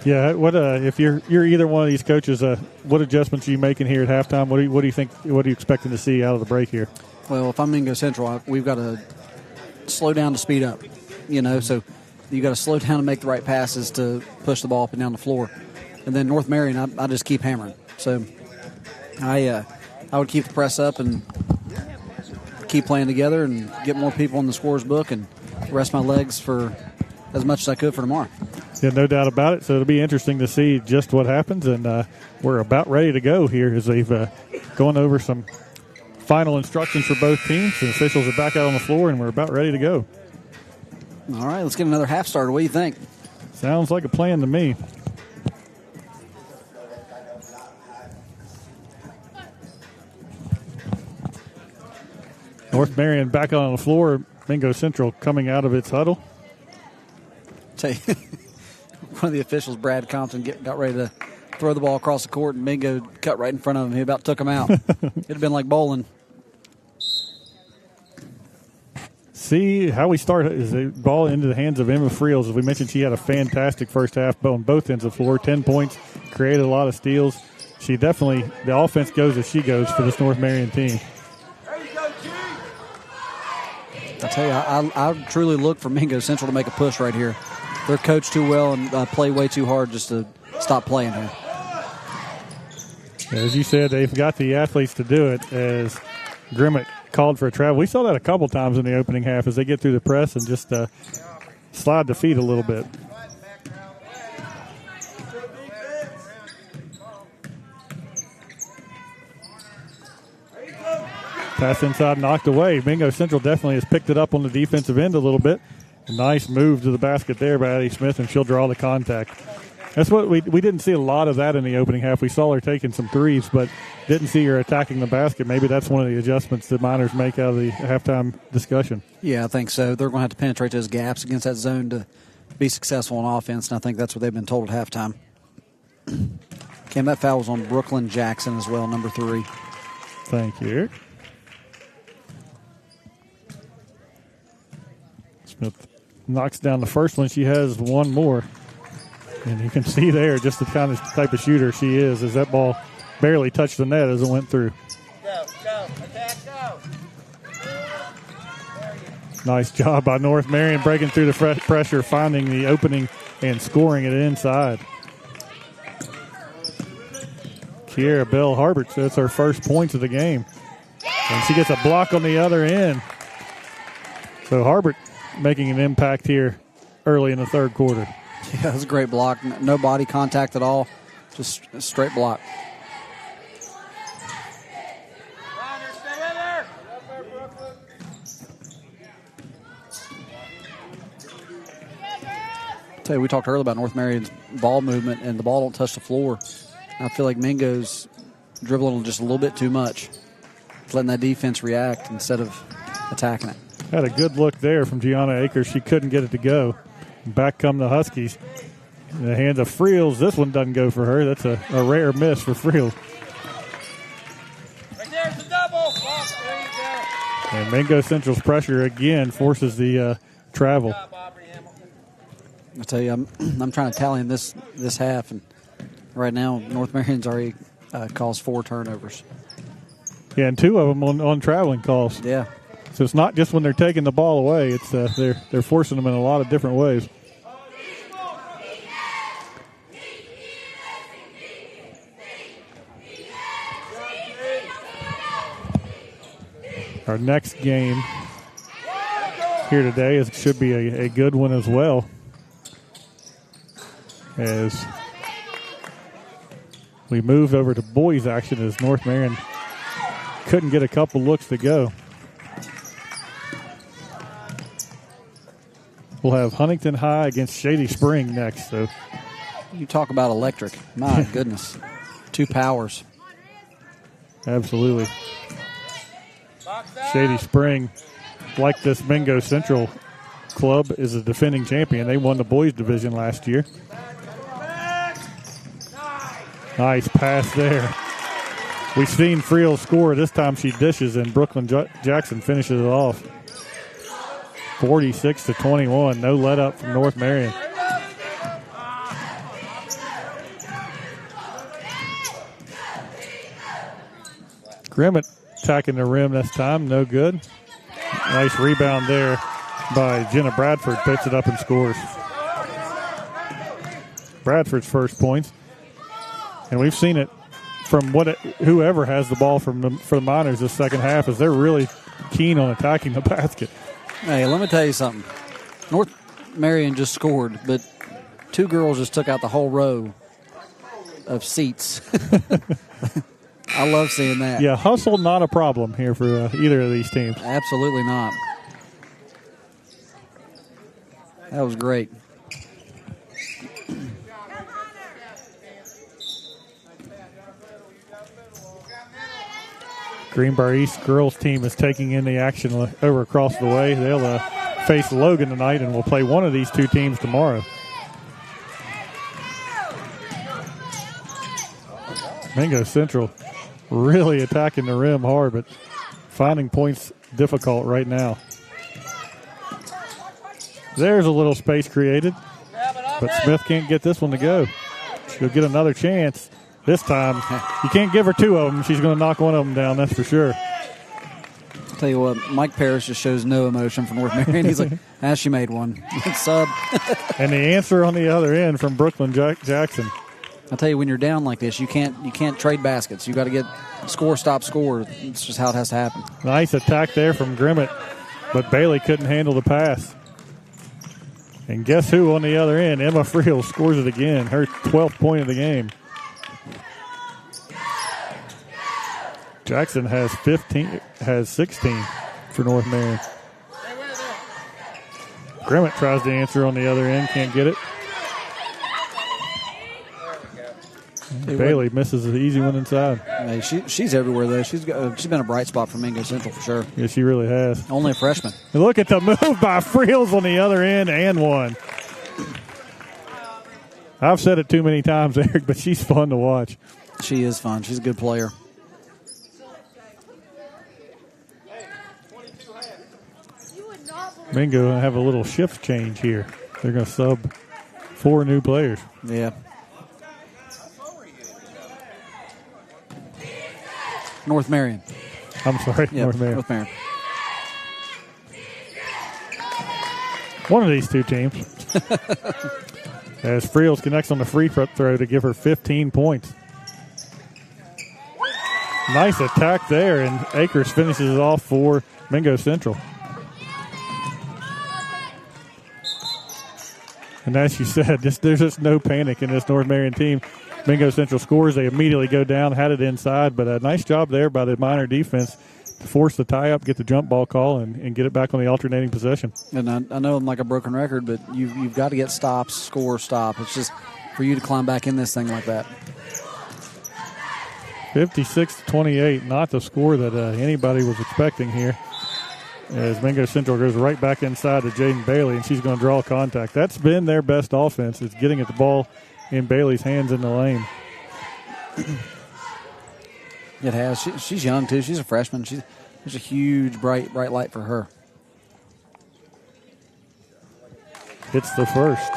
Yeah, what if you're either one of these coaches, what adjustments are you making here at halftime? What do you think? What are you expecting to see out of the break here? Well, if I'm Mingo Central, we've got to slow down to speed up. So you got to slow down and make the right passes to push the ball up and down the floor. And then North Marion, I just keep hammering. So I would keep the press up and keep playing together and get more people in the scorer's book and rest my legs for as much as I could for tomorrow. Yeah, no doubt about it. So it'll be interesting to see just what happens. And we're about ready to go here as they've gone over some final instructions for both teams. The officials are back out on the floor, and we're about ready to go. All right, let's get another half started. What do you think? Sounds like a plan to me. North Marion back on the floor. Mingo Central coming out of its huddle. Tell you, one of the officials, Brad Compton, got ready to throw the ball across the court, and Mingo cut right in front of him. He about took him out. It'd have been like bowling. See how we start is the ball into the hands of Emma Friels. As we mentioned, she had a fantastic first half on both ends of the floor. 10 points, created a lot of steals. She definitely, the offense goes as she goes for this North Marion team. I tell you, I truly look for Mingo Central to make a push right here. They're coached too well and play way too hard just to stop playing here. As you said, they've got the athletes to do it as Grimmett called for a travel. We saw that a couple times in the opening half as they get through the press and just slide the feet a little bit. Pass inside, knocked away. Mingo Central definitely has picked it up on the defensive end a little bit. A nice move to the basket there by Addie Smith, and she'll draw the contact. That's what we didn't see a lot of that in the opening half. We saw her taking some threes, but didn't see her attacking the basket. Maybe that's one of the adjustments that Miners make out of the halftime discussion. Yeah, I think so. They're going to have to penetrate those gaps against that zone to be successful on offense, and I think that's what they've been told at halftime. Cam, that foul was on Brooklyn Jackson as well, number 3. Thank you, Eric. Smith knocks down the first one. She has one more. And you can see there just the kind of type of shooter she is as that ball barely touched the net as it went through. Go, attack, go. Nice job by North Marion breaking through the pressure, finding the opening and scoring it inside. Kiera Bell Harbert, so that's her first points of the game. And she gets a block on the other end. So Harbert making an impact here early in the third quarter. Yeah, that was a great block. No body contact at all. Just a straight block. Tell you, we talked earlier about North Marion's ball movement, and the ball don't touch the floor. I feel like Mingo's dribbling just a little bit too much, letting that defense react instead of attacking it. Had a good look there from Gianna Akers. She couldn't get it to go. Back come the Huskies. In the hands of Friels. This one doesn't go for her. That's a rare miss for Friels. Right there's the double. There you go. And Mingo Central's pressure again forces the travel. I tell you, I'm trying to tally in this half, and right now North Marion's already caused 4 turnovers. Yeah, and 2 of them on traveling calls. Yeah. So it's not just when they're taking the ball away; it's they're forcing them in a lot of different ways. Our next game here today should be a good one as well, as we move over to boys action as North Marion couldn't get a couple looks to go. We'll have Huntington High against Shady Spring next. So you talk about electric. My goodness. 2 powers. Absolutely. Shady Spring, like this Mingo Central club, is a defending champion. They won the boys division last year. Nice pass there. We've seen Friel score. This time she dishes, and Brooklyn Jackson finishes it off. 46-21. No let up from North Marion. Grimmett attacking the rim this time. No good. Nice rebound there by Jenna Bradford. Picks it up and scores. Bradford's first points. And we've seen it from whoever has the ball for the Miners this second half is they're really keen on attacking the basket. Hey, let me tell you something. North Marion just scored, but two girls just took out the whole row of seats. I love seeing that. Yeah, hustle not a problem here for either of these teams. Absolutely not. That was great. Greenbrier East girls team is taking in the action over across the way. They'll face Logan tonight, and we'll play one of these two teams tomorrow. Mingo Central really attacking the rim hard, but finding points difficult right now. There's a little space created, but Smith can't get this one to go. She'll get another chance. This time, you can't give her two of them. She's going to knock one of them down, that's for sure. I'll tell you what, Mike Parrish just shows no emotion for North Marion. He's like, she made one. Sub. And the answer on the other end from Brooklyn Jackson. I'll tell you, when you're down like this, you can't trade baskets. You got to get score, stop, score. It's just how it has to happen. Nice attack there from Grimmett, but Bailey couldn't handle the pass. And guess who on the other end? Emma Friel scores it again, her 12th point of the game. Jackson has 16 for North Marion. Grimmett tries to answer on the other end, can't get it. Bailey misses the easy one inside. Hey, she's everywhere, though. She's been a bright spot for Mingo Central for sure. Yeah, she really has. Only a freshman. And look at the move by Friels on the other end and one. I've said it too many times, Eric, but she's fun to watch. She is fun. She's a good player. Mingo going to have a little shift change here. They're going to sub 4 new players. Yeah. North Marion. I'm sorry, yep, North Marion. North Marion. One of these two teams. As Friels connects on the free throw to give her 15 points. Nice attack there, and Akers finishes it off for Mingo Central. And as you said, there's just no panic in this North Marion team. Mingo Central scores. They immediately go down, had it inside, but a nice job there by the Miner defense to force the tie-up, get the jump ball call, and get it back on the alternating possession. And I know I'm like a broken record, but you've got to get stops, score, stop. It's just for you to climb back in this thing like that. 56-28, not the score that anybody was expecting here. As Mingo Central goes right back inside to Jaden Bailey, and she's going to draw contact. That's been their best offense, is getting at the ball in Bailey's hands in the lane. It has. She's young, too. She's a freshman. There's a huge, bright light for her. Hits the first.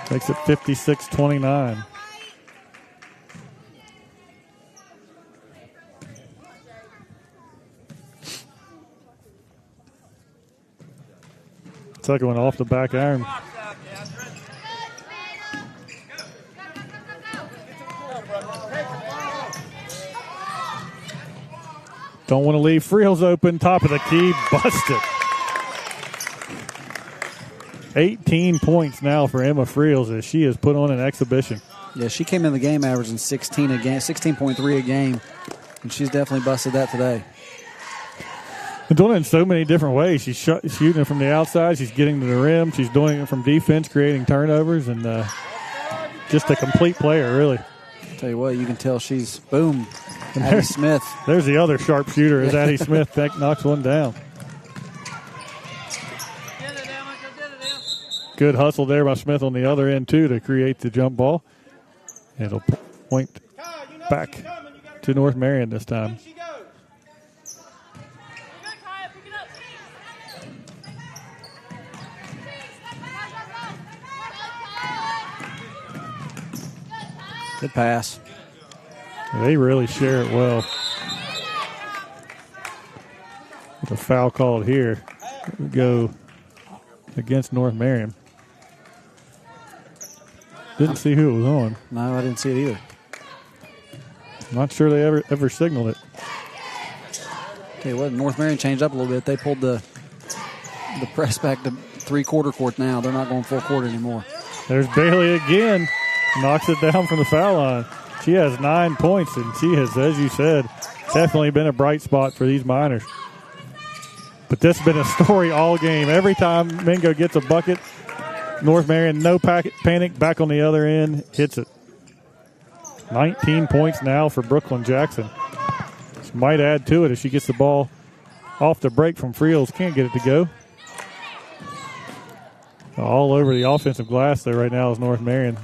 Makes it 56-29. Second one off the back iron. Don't want to leave Friels open. Top of the key. Busted. 18 points now for Emma Friels as she has put on an exhibition. Yeah, she came in the game averaging 16.3 a game, and she's definitely busted that today. Doing it in so many different ways. She's shooting it from the outside. She's getting to the rim. She's doing it from defense, creating turnovers, and just a complete player, really. Tell you what, you can tell she's, boom, Addie Smith. There's the other sharpshooter as Addie Smith knocks one down. Good hustle there by Smith on the other end, too, to create the jump ball. It'll point back to North Marion this time. Good pass. They really share it well. With a foul called here. We go against North Marion. Didn't see who it was on. No, I didn't see it either. Not sure they ever signaled it. Tell you what, North Marion changed up a little bit. They pulled the press back to three-quarter court now. They're not going full court anymore. There's Bailey again. Knocks it down from the foul line. She has 9 points, and she has, as you said, definitely been a bright spot for these Miners. But this has been a story all game. Every time Mingo gets a bucket, North Marion, no panic, back on the other end, hits it. 19 points now for Brooklyn Jackson. She might add to it if she gets the ball off the break from Friels. Can't get it to go. All over the offensive glass there right now is North Marion.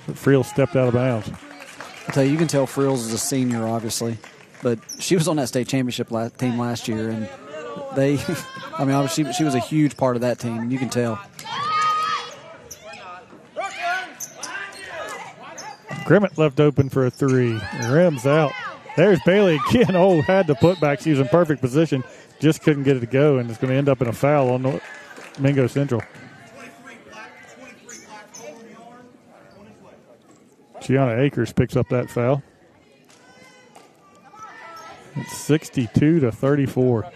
Friels stepped out of bounds. I'll tell you, you can tell Friels is a senior, obviously. But she was on that state championship team last year, and they, I mean, obviously she was a huge part of that team, and you can tell. Grimmett left open for a three. Rims out. There's Bailey again. Oh, had the putback. She was in perfect position. Just couldn't get it to go, and it's going to end up in a foul on Mingo Central. Gianna Akers picks up that foul. It's 62-34.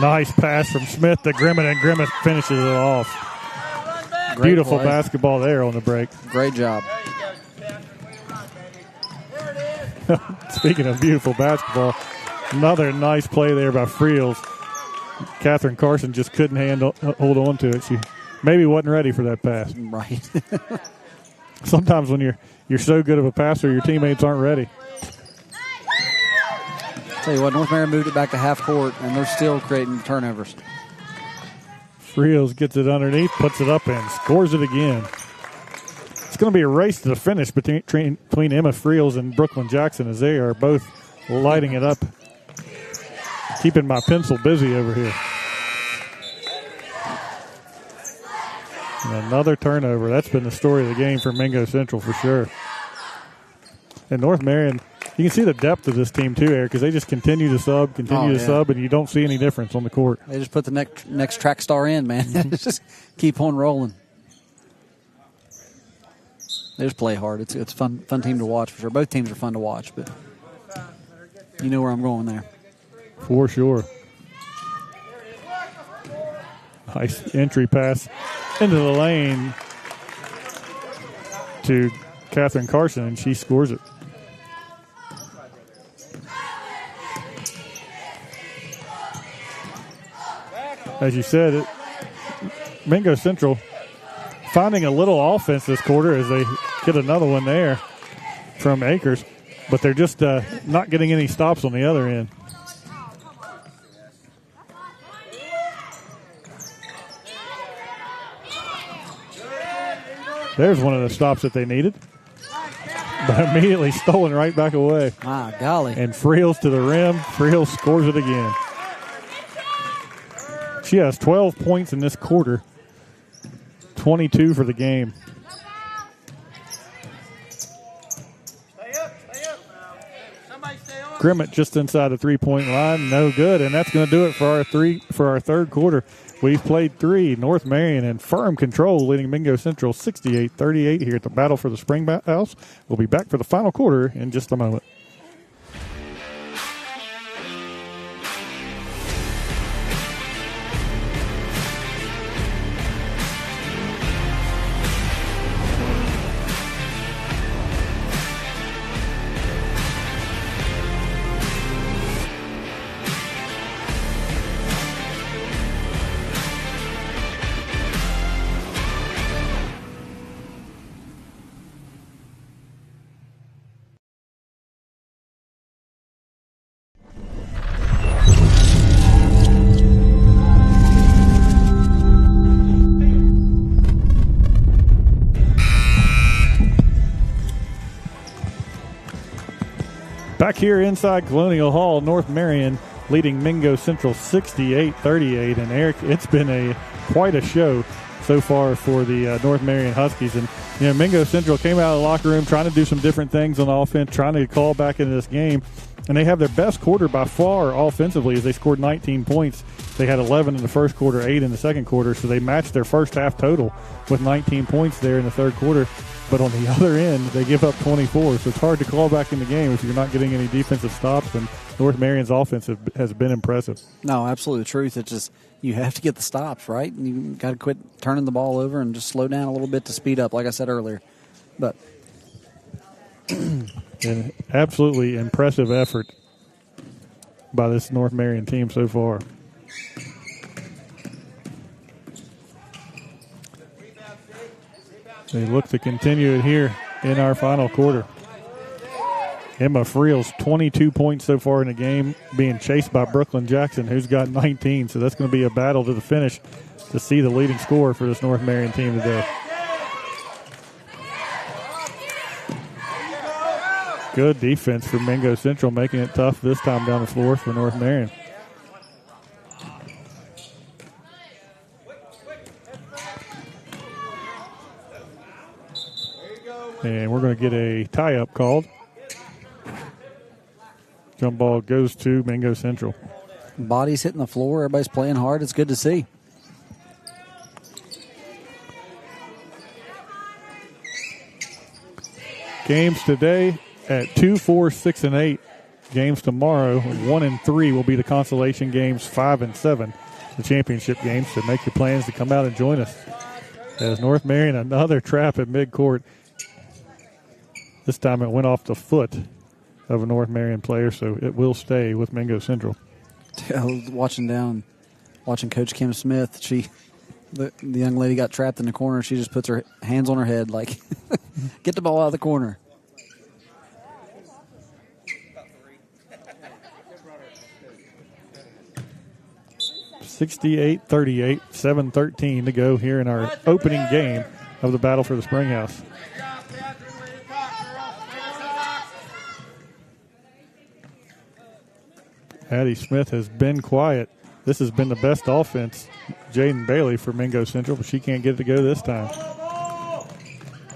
Nice pass from Smith to Grimmett, and Grimmett finishes it off. Great Beautiful play. Basketball there on the break. Great job. Speaking of beautiful basketball, another nice play there by Friels. Catherine Carson just couldn't hold on to it. She maybe wasn't ready for that pass. Right. Sometimes when you're so good of a passer, your teammates aren't ready. Tell you what, North Marion moved it back to half court, and they're still creating turnovers. Friels gets it underneath, puts it up, and scores it again. It's going to be a race to the finish between Emma Friels and Brooklyn Jackson as they are both lighting it up. Keeping my pencil busy over here. And another turnover. That's been the story of the game for Mingo Central for sure. And North Marion, you can see the depth of this team too, Eric, because they just continue to sub, and you don't see any difference on the court. They just put the next track star in, man. Just keep on rolling. They just play hard. It's a fun team to watch for sure. Both teams are fun to watch, but you know where I'm going there. For sure. Nice entry pass into the lane to Catherine Carson, and she scores it. As you said, Mingo Central finding a little offense this quarter as they get another one there from Akers, but they're just not getting any stops on the other end. There's one of the stops that they needed. But immediately stolen right back away. Ah, golly. And Friels to the rim. Friels scores it again. She has 12 points in this quarter. 22 for the game. Grimmett just inside the three-point line. No good. And that's going to do it for our third quarter. We've played three. North Marion in firm control, leading Mingo Central 68-38 here at the Battle for the Spring House. We'll be back for the final quarter in just a moment. Back here inside Colonial Hall, North Marion leading Mingo Central 68-38. And Eric, it's been quite a show so far for the North Marion Huskies. And Mingo Central came out of the locker room trying to do some different things on offense, trying to call back into this game. And they have their best quarter by far offensively as they scored 19 points. They had 11 in the first quarter, 8 in the second quarter, so they matched their first half total with 19 points there in the third quarter. But on the other end, they give up 24, so it's hard to call back in the game if you're not getting any defensive stops, and North Marion's offense has been impressive. No, absolutely the truth. It's just you have to get the stops, right? You got to quit turning the ball over and just slow down a little bit to speed up, like I said earlier. But an absolutely impressive effort by this North Marion team so far. They look to continue it here in our final quarter. Emma Friel's 22 points so far in the game, being chased by Brooklyn Jackson, who's got 19. So that's going to be a battle to the finish to see the leading scorer for this North Marion team today. Good defense for Mingo Central, making it tough this time down the floor for North Marion. And we're going to get a tie-up called. Jump ball goes to Mingo Central. Bodies hitting the floor. Everybody's playing hard. It's good to see. Games today at 2, 4, 6, and 8. Games tomorrow, 1 and 3 will be the consolation games. 5 and 7, the championship games. So make your plans to come out and join us. As North Marion, another trap at midcourt. This time it went off the foot of a North Marion player, so it will stay with Mingo Central. I was watching Coach Kim Smith. The young lady got trapped in the corner. She just puts her hands on her head like, get the ball out of the corner. (68-38), 7:13 to go here in our opening game of the Battle for the Springhouse. Addie Smith has been quiet. This has been the best offense, Jaden Bailey, for Mingo Central, but she can't get it to go this time.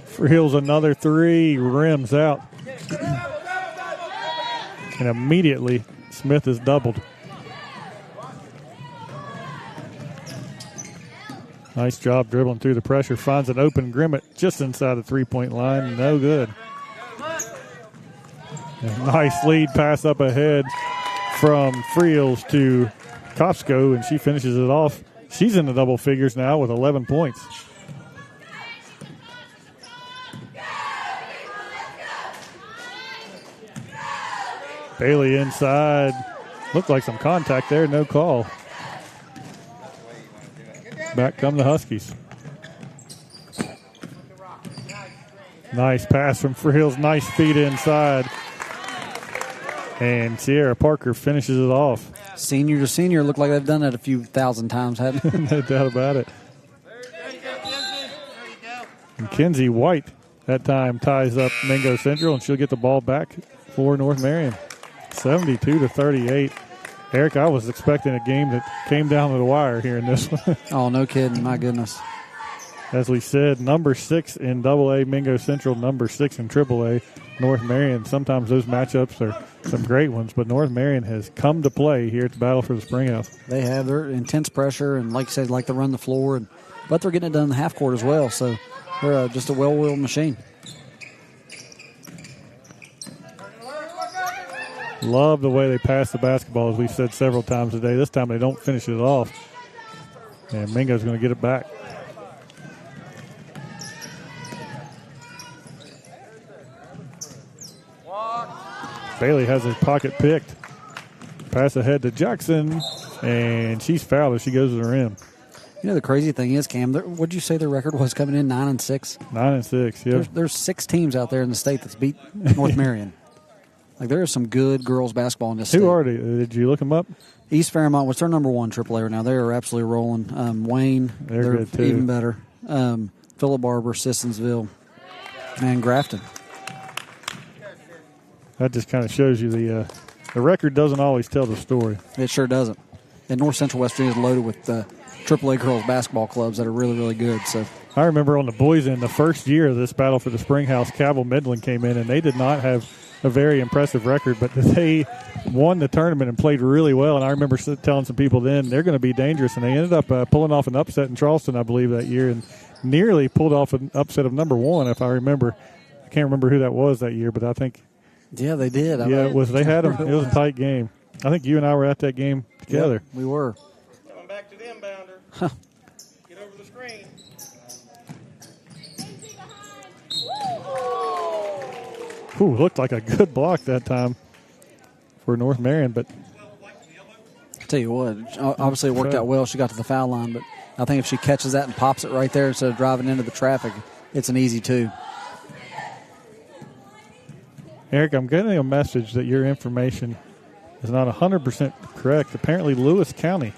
Friel's another three, rims out. And immediately, Smith is doubled. Nice job dribbling through the pressure. Finds an open Grimmett just inside the three-point line. No good. A nice lead pass up ahead from Friels to Kopsko, and she finishes it off. She's in the double figures now with 11 points. Bailey inside. Looked like some contact there. No call. Back come the Huskies. Nice pass from Friels. Nice feed inside. And Sierra Parker finishes it off. Senior to senior, look like they've done that a few thousand times, haven't they? No doubt about it. And Kenzie White that time ties up Mingo Central, and she'll get the ball back for North Marion. 72-38. Eric, I was expecting a game that came down to the wire here in this one. Oh, no kidding. My goodness. As we said, number 6 in AA Mingo Central, number 6 in AAA North Marion. Sometimes those matchups are some great ones, but North Marion has come to play here at the Battle for the Springhouse. They have their intense pressure, and like you said, like to run the floor, but they're getting it done in the half court as well, so they're just a well-oiled machine. Love the way they pass the basketball, as we've said several times today. This time they don't finish it off, and Mingo's going to get it back. Bailey has his pocket picked. Pass ahead to Jackson, and she's fouled as she goes to the rim. You know, the crazy thing is, Cam, what did you say their record was coming in, 9-6? 9-6, yeah. There's 6 teams out there in the state that's beat North Marion. Like, there is some good girls basketball in this state. Who are they? Did you look them up? East Fairmont, what's their number 1 AAA right now? They are absolutely rolling. Wayne, they're good too. Even better. Phillip Barber, Sissonsville, and Grafton. That just kind of shows you the record doesn't always tell the story. It sure doesn't. And North Central West Virginia is loaded with AAA girls basketball clubs that are really, really good. So I remember on the boys' end, the first year of this battle for the Spring House, Cabell Midland came in, and they did not have a very impressive record, but they won the tournament and played really well. And I remember telling some people then they're going to be dangerous, and they ended up pulling off an upset in Charleston, I believe, that year, and nearly pulled off an upset of number one, if I remember. I can't remember who that was that year, but I think. Yeah, they did. It was. They had them. It was a tight game. I think you and I were at that game together. Yep, we were. Coming back to the inbounder. Get over the screen. Ooh, looked like a good block that time for North Marion, but I'll tell you what, obviously it worked out well. She got to the foul line, but I think if she catches that and pops it right there instead of driving into the traffic, it's an easy two. Eric, I'm getting a message that your information is not 100% correct. Apparently Lewis County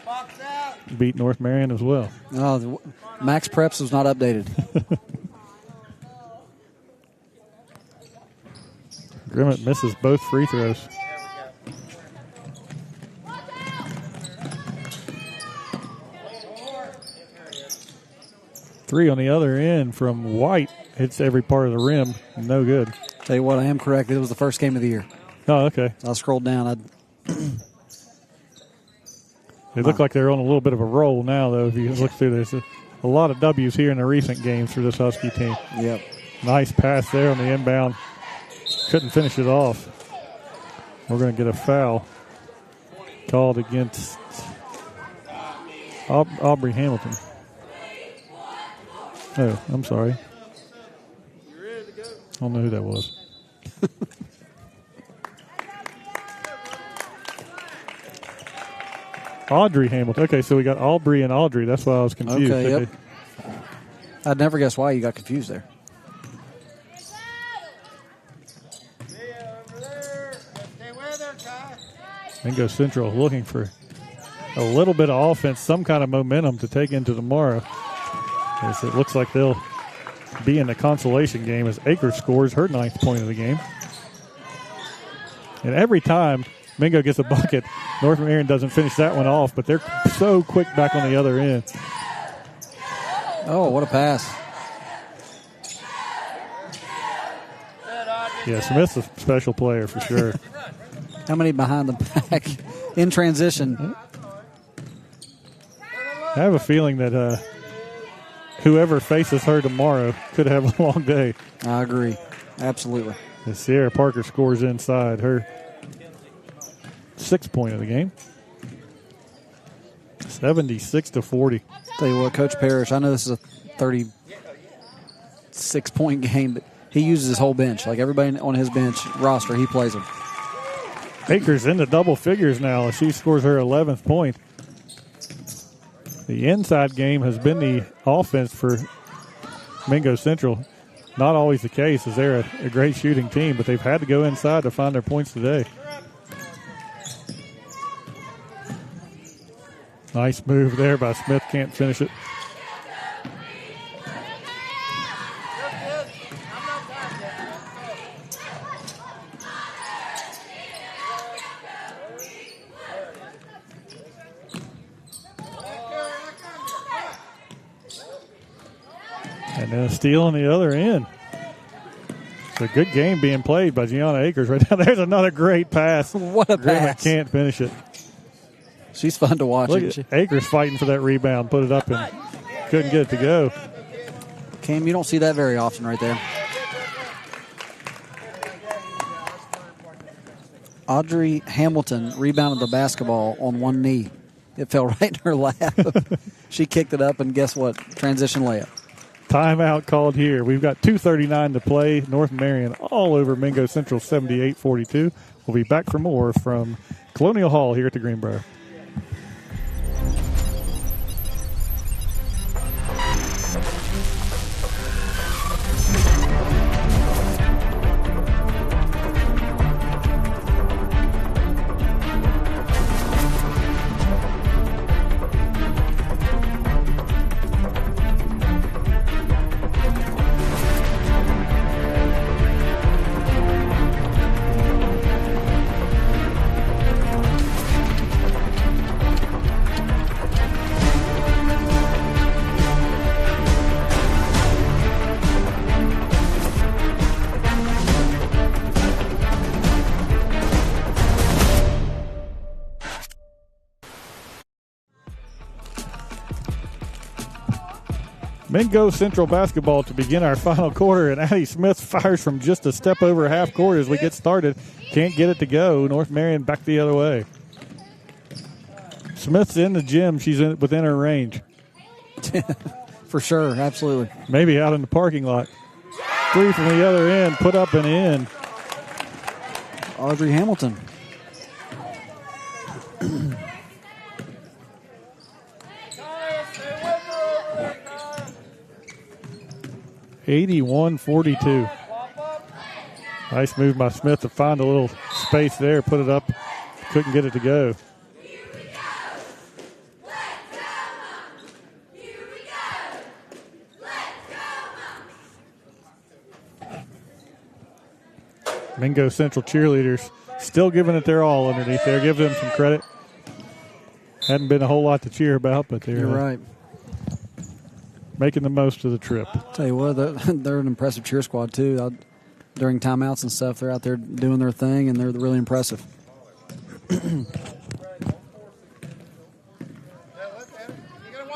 beat North Marion as well. Oh, Max Preps was not updated. Grimmett misses both free throws. Three on the other end from White. Hits every part of the rim. No good. Tell you what, I am correct. It was the first game of the year. Oh, okay. I scrolled down. They look like they're on a little bit of a roll now, though, if you look through this. A lot of W's here in the recent games for this Husky team. Yep. Nice pass there on the inbound. Couldn't finish it off. We're going to get a foul called against Aubrey Hamilton. Oh, I'm sorry. I don't know who that was. Audrey Hamilton. Okay, so we got Aubrey and Audrey. That's why I was confused. Okay, yep. I'd never guess why you got confused there. Mingo Central looking for a little bit of offense, some kind of momentum to take into tomorrow. As it looks like they'll be in the consolation game as Akers scores her 9th point of the game. And every time Mingo gets a bucket, North Marion doesn't finish that one off, but they're so quick back on the other end. Oh, what a pass. Yeah, Smith's a special player for sure. How many behind the back in transition? I have a feeling that whoever faces her tomorrow could have a long day. I agree. Absolutely. And Sierra Parker scores inside her 6th point of the game. 76-40. Tell you what, Coach Parrish, I know this is a 36-point game, but he uses his whole bench. Like everybody on his bench roster, he plays them. Akers into double figures now as she scores her 11th point. The inside game has been the offense for Mingo Central. Not always the case, as they're a great shooting team, but they've had to go inside to find their points today. Nice move there by Smith. Can't finish it. And then a steal on the other end. It's a good game being played by Gianna Akers right now. There's another great pass. What a pass. Can't finish it. She's fun to watch. Look at Akers fighting for that rebound. Put it up and couldn't get it to go. Cam, you don't see that very often right there. Audrey Hamilton rebounded the basketball on one knee. It fell right in her lap. She kicked it up, and guess what? Transition layup. Timeout called here. We've got 2:39 to play. North Marion all over Mingo Central 78-42. We'll be back for more from Colonial Hall here at the Greenbrier. Mingo Central basketball to begin our final quarter, and Addie Smith fires from just a step over half court as we get started. Can't get it to go. North Marion back the other way. Smith's in the gym. She's within her range. For sure, absolutely. Maybe out in the parking lot. Three from the other end, put up and in. Audrey Hamilton. 81-42. Nice move by Smith to find a little space there, put it up, couldn't get it to go. Mingo Central cheerleaders still giving it their all underneath there. Give them some credit. Hadn't been a whole lot to cheer about, but they're right. Making the most of the trip. Tell you what, they're an impressive cheer squad too. During timeouts and stuff, they're out there doing their thing, and they're really impressive.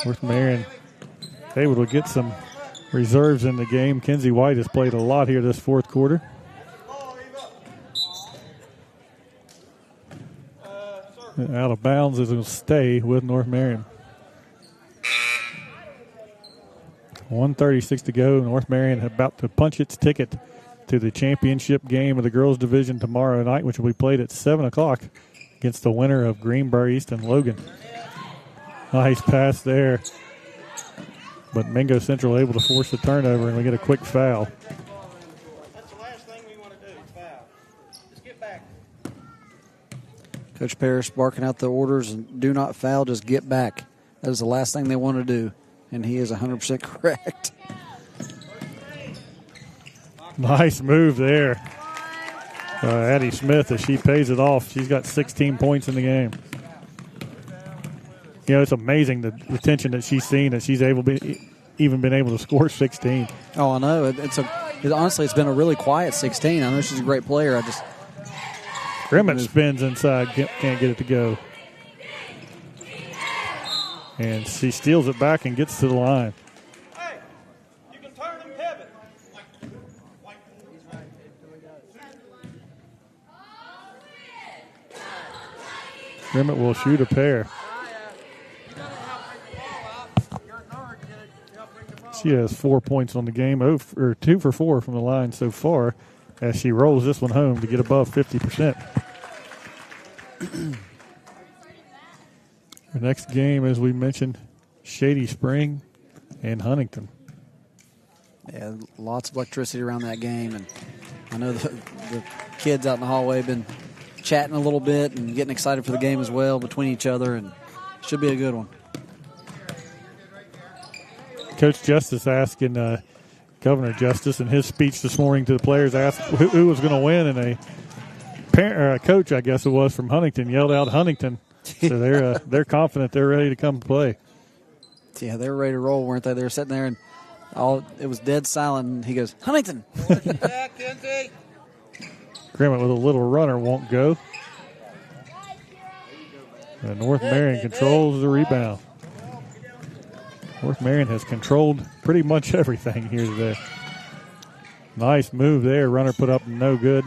North Marion able to get some reserves in the game. Kenzie White has played a lot here this fourth quarter. Out of bounds is going to stay with North Marion. 1:36 to go. North Marion about to punch its ticket to the championship game of the girls division tomorrow night, which will be played at 7 o'clock against the winner of Greenbrier East and Logan. Nice pass there. But Mingo Central able to force the turnover, and we get a quick foul. That's the last thing we want to do, foul. Just get back. Coach Parrish barking out the orders, and do not foul, just get back. That is the last thing they want to do, and he is 100% correct. Nice move there. Addie Smith, as she pays it off. She's got 16 points in the game. You know, it's amazing the retention that she's seen, that she's even been able to score 16. Oh, I know. Honestly, it's been a really quiet 16. I know she's a great player. Grimmett spins inside, can't get it to go. And she steals it back and gets to the line. Hey, you can turn them, Kevin. Grimmett will shoot a pair. She has 4 points on the game, 2 for 4 from the line so far, as she rolls this one home to get above 50%. The next game, as we mentioned, Shady Spring and Huntington. Yeah, lots of electricity around that game, and I know the kids out in the hallway have been chatting a little bit and getting excited for the game as well between each other, and it should be a good one. Coach Justice asking Governor Justice in his speech this morning to the players, asked who was going to win, and a coach, I guess it was, from Huntington yelled out Huntington. So they're confident they're ready to come play. Yeah, they were ready to roll, weren't they? They were sitting there, and it was dead silent, and he goes, Huntington. Grimmett with a little runner won't go. And North Marion controls the rebound. North Marion has controlled pretty much everything here today. Nice move there. Runner put up, no good.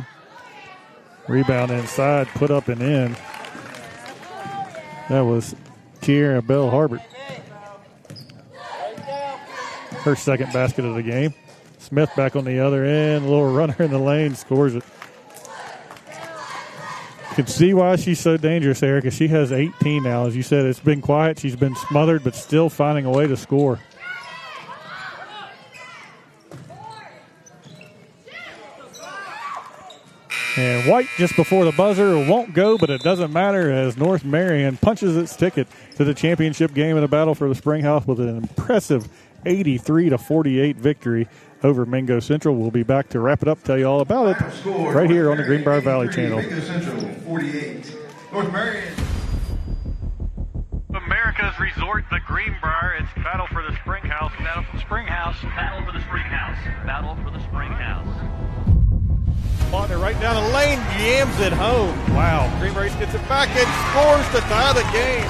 Rebound inside, put up and in. That was Kiera Bell Harbert. Her second basket of the game. Smith back on the other end. A little runner in the lane, scores it. You can see why she's so dangerous, Erica. She has 18 now. As you said, it's been quiet. She's been smothered, but still finding a way to score. And White just before the buzzer won't go, but it doesn't matter as North Marion punches its ticket to the championship game in the battle for the Springhouse with an impressive 83-48 victory over Mingo Central. We'll be back to wrap it up, tell you all about it right here on the Greenbrier Valley channel. Mingo Central 48. North Marion. America's resort, the Greenbrier. It's battle for the Springhouse. Battle for the Springhouse. Battle for the Springhouse. Battle for the Springhouse. Partner right down the lane, yams it home. Wow, Greenbrier gets it back and scores to tie the game.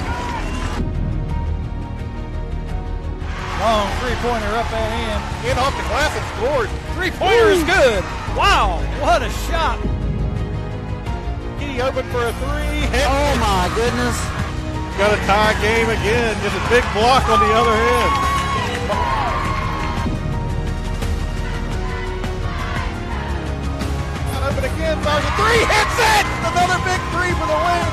Long three-pointer up that hand. In off the glass and scores. Three-pointer is good. Wow, what a shot. Kitty open for a three. Oh, my goodness. Got a tie game again. Just a big block on the other end. Got open again. Fires a three. Hits it. Another big three for the win.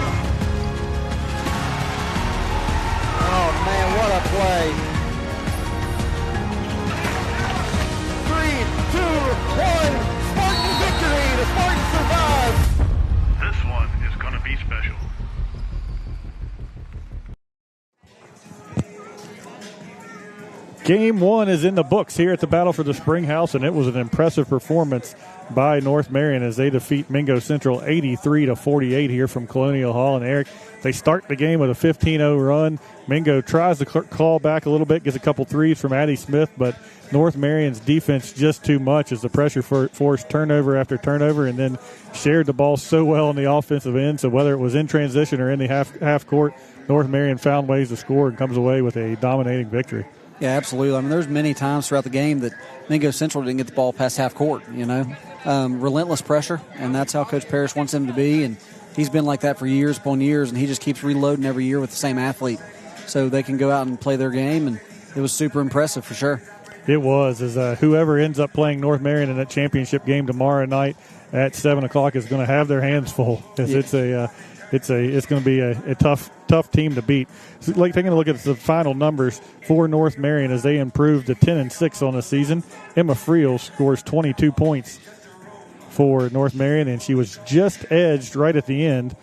Oh, man, what a play. 3, 2, 1. Spartan victory. The Spartans survive. This one is going to be special. Game 1 is in the books here at the Battle for the Spring House, and it was an impressive performance by North Marion as they defeat Mingo Central 83-48 here from Colonial Hall. And Eric, they start the game with a 15-0 run. Mingo tries to call back a little bit, gets a couple threes from Addie Smith, but North Marion's defense just too much as the pressure forced turnover after turnover, and then shared the ball so well on the offensive end. So whether it was in transition or in the half court, North Marion found ways to score and comes away with a dominating victory. Yeah, absolutely. I mean, there's many times throughout the game that Mingo Central didn't get the ball past half court, you know. Relentless pressure, and that's how Coach Parrish wants him to be, and he's been like that for years upon years, and he just keeps reloading every year with the same athlete so they can go out and play their game, and it was super impressive for sure. It was, as whoever ends up playing North Marion in that championship game tomorrow night at 7 o'clock is going to have their hands full. It's going to be a tough team to beat. So, like, taking a look at the final numbers for North Marion as they improved to 10-6 on the season. Emma Friel scores 22 points for North Marion, and she was just edged right at the end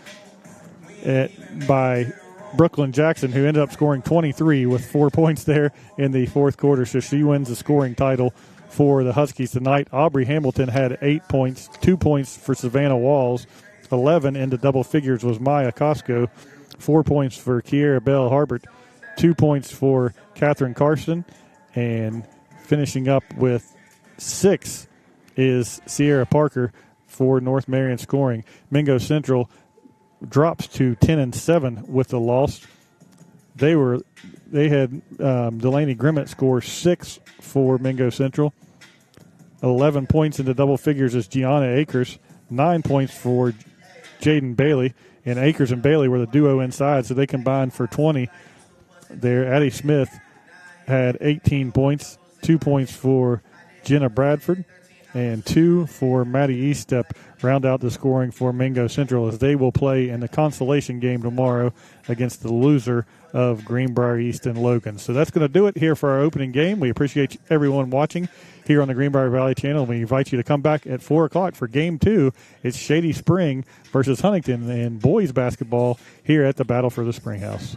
by Brooklyn Jackson, who ended up scoring 23 with 4 points there in the fourth quarter. So she wins the scoring title for the Huskies tonight. Aubrey Hamilton had 8 points, 2 points for Savannah Walls. 11 into double figures was Maya Costco. 4 points for Kiera Bell Harbert. 2 points for Catherine Carson. And finishing up with 6 is Sierra Parker for North Marion scoring. Mingo Central drops to 10-7 with the loss. They had Delaney Grimmett score 6 for Mingo Central. 11 points into double figures is Gianna Akers. 9 points for Jaden Bailey, and Akers and Bailey were the duo inside, so they combined for 20 there. Addie Smith had 18 points, 2 points for Jenna Bradford, and 2 for Maddie Eastep round out the scoring for Mingo Central as they will play in the consolation game tomorrow against the loser of Greenbrier East and Logan. So that's going to do it here for our opening game. We appreciate everyone watching here on the Greenbrier Valley channel. We invite you to come back at 4 o'clock for Game 2. It's Shady Spring versus Huntington in boys basketball here at the Battle for the Spring House.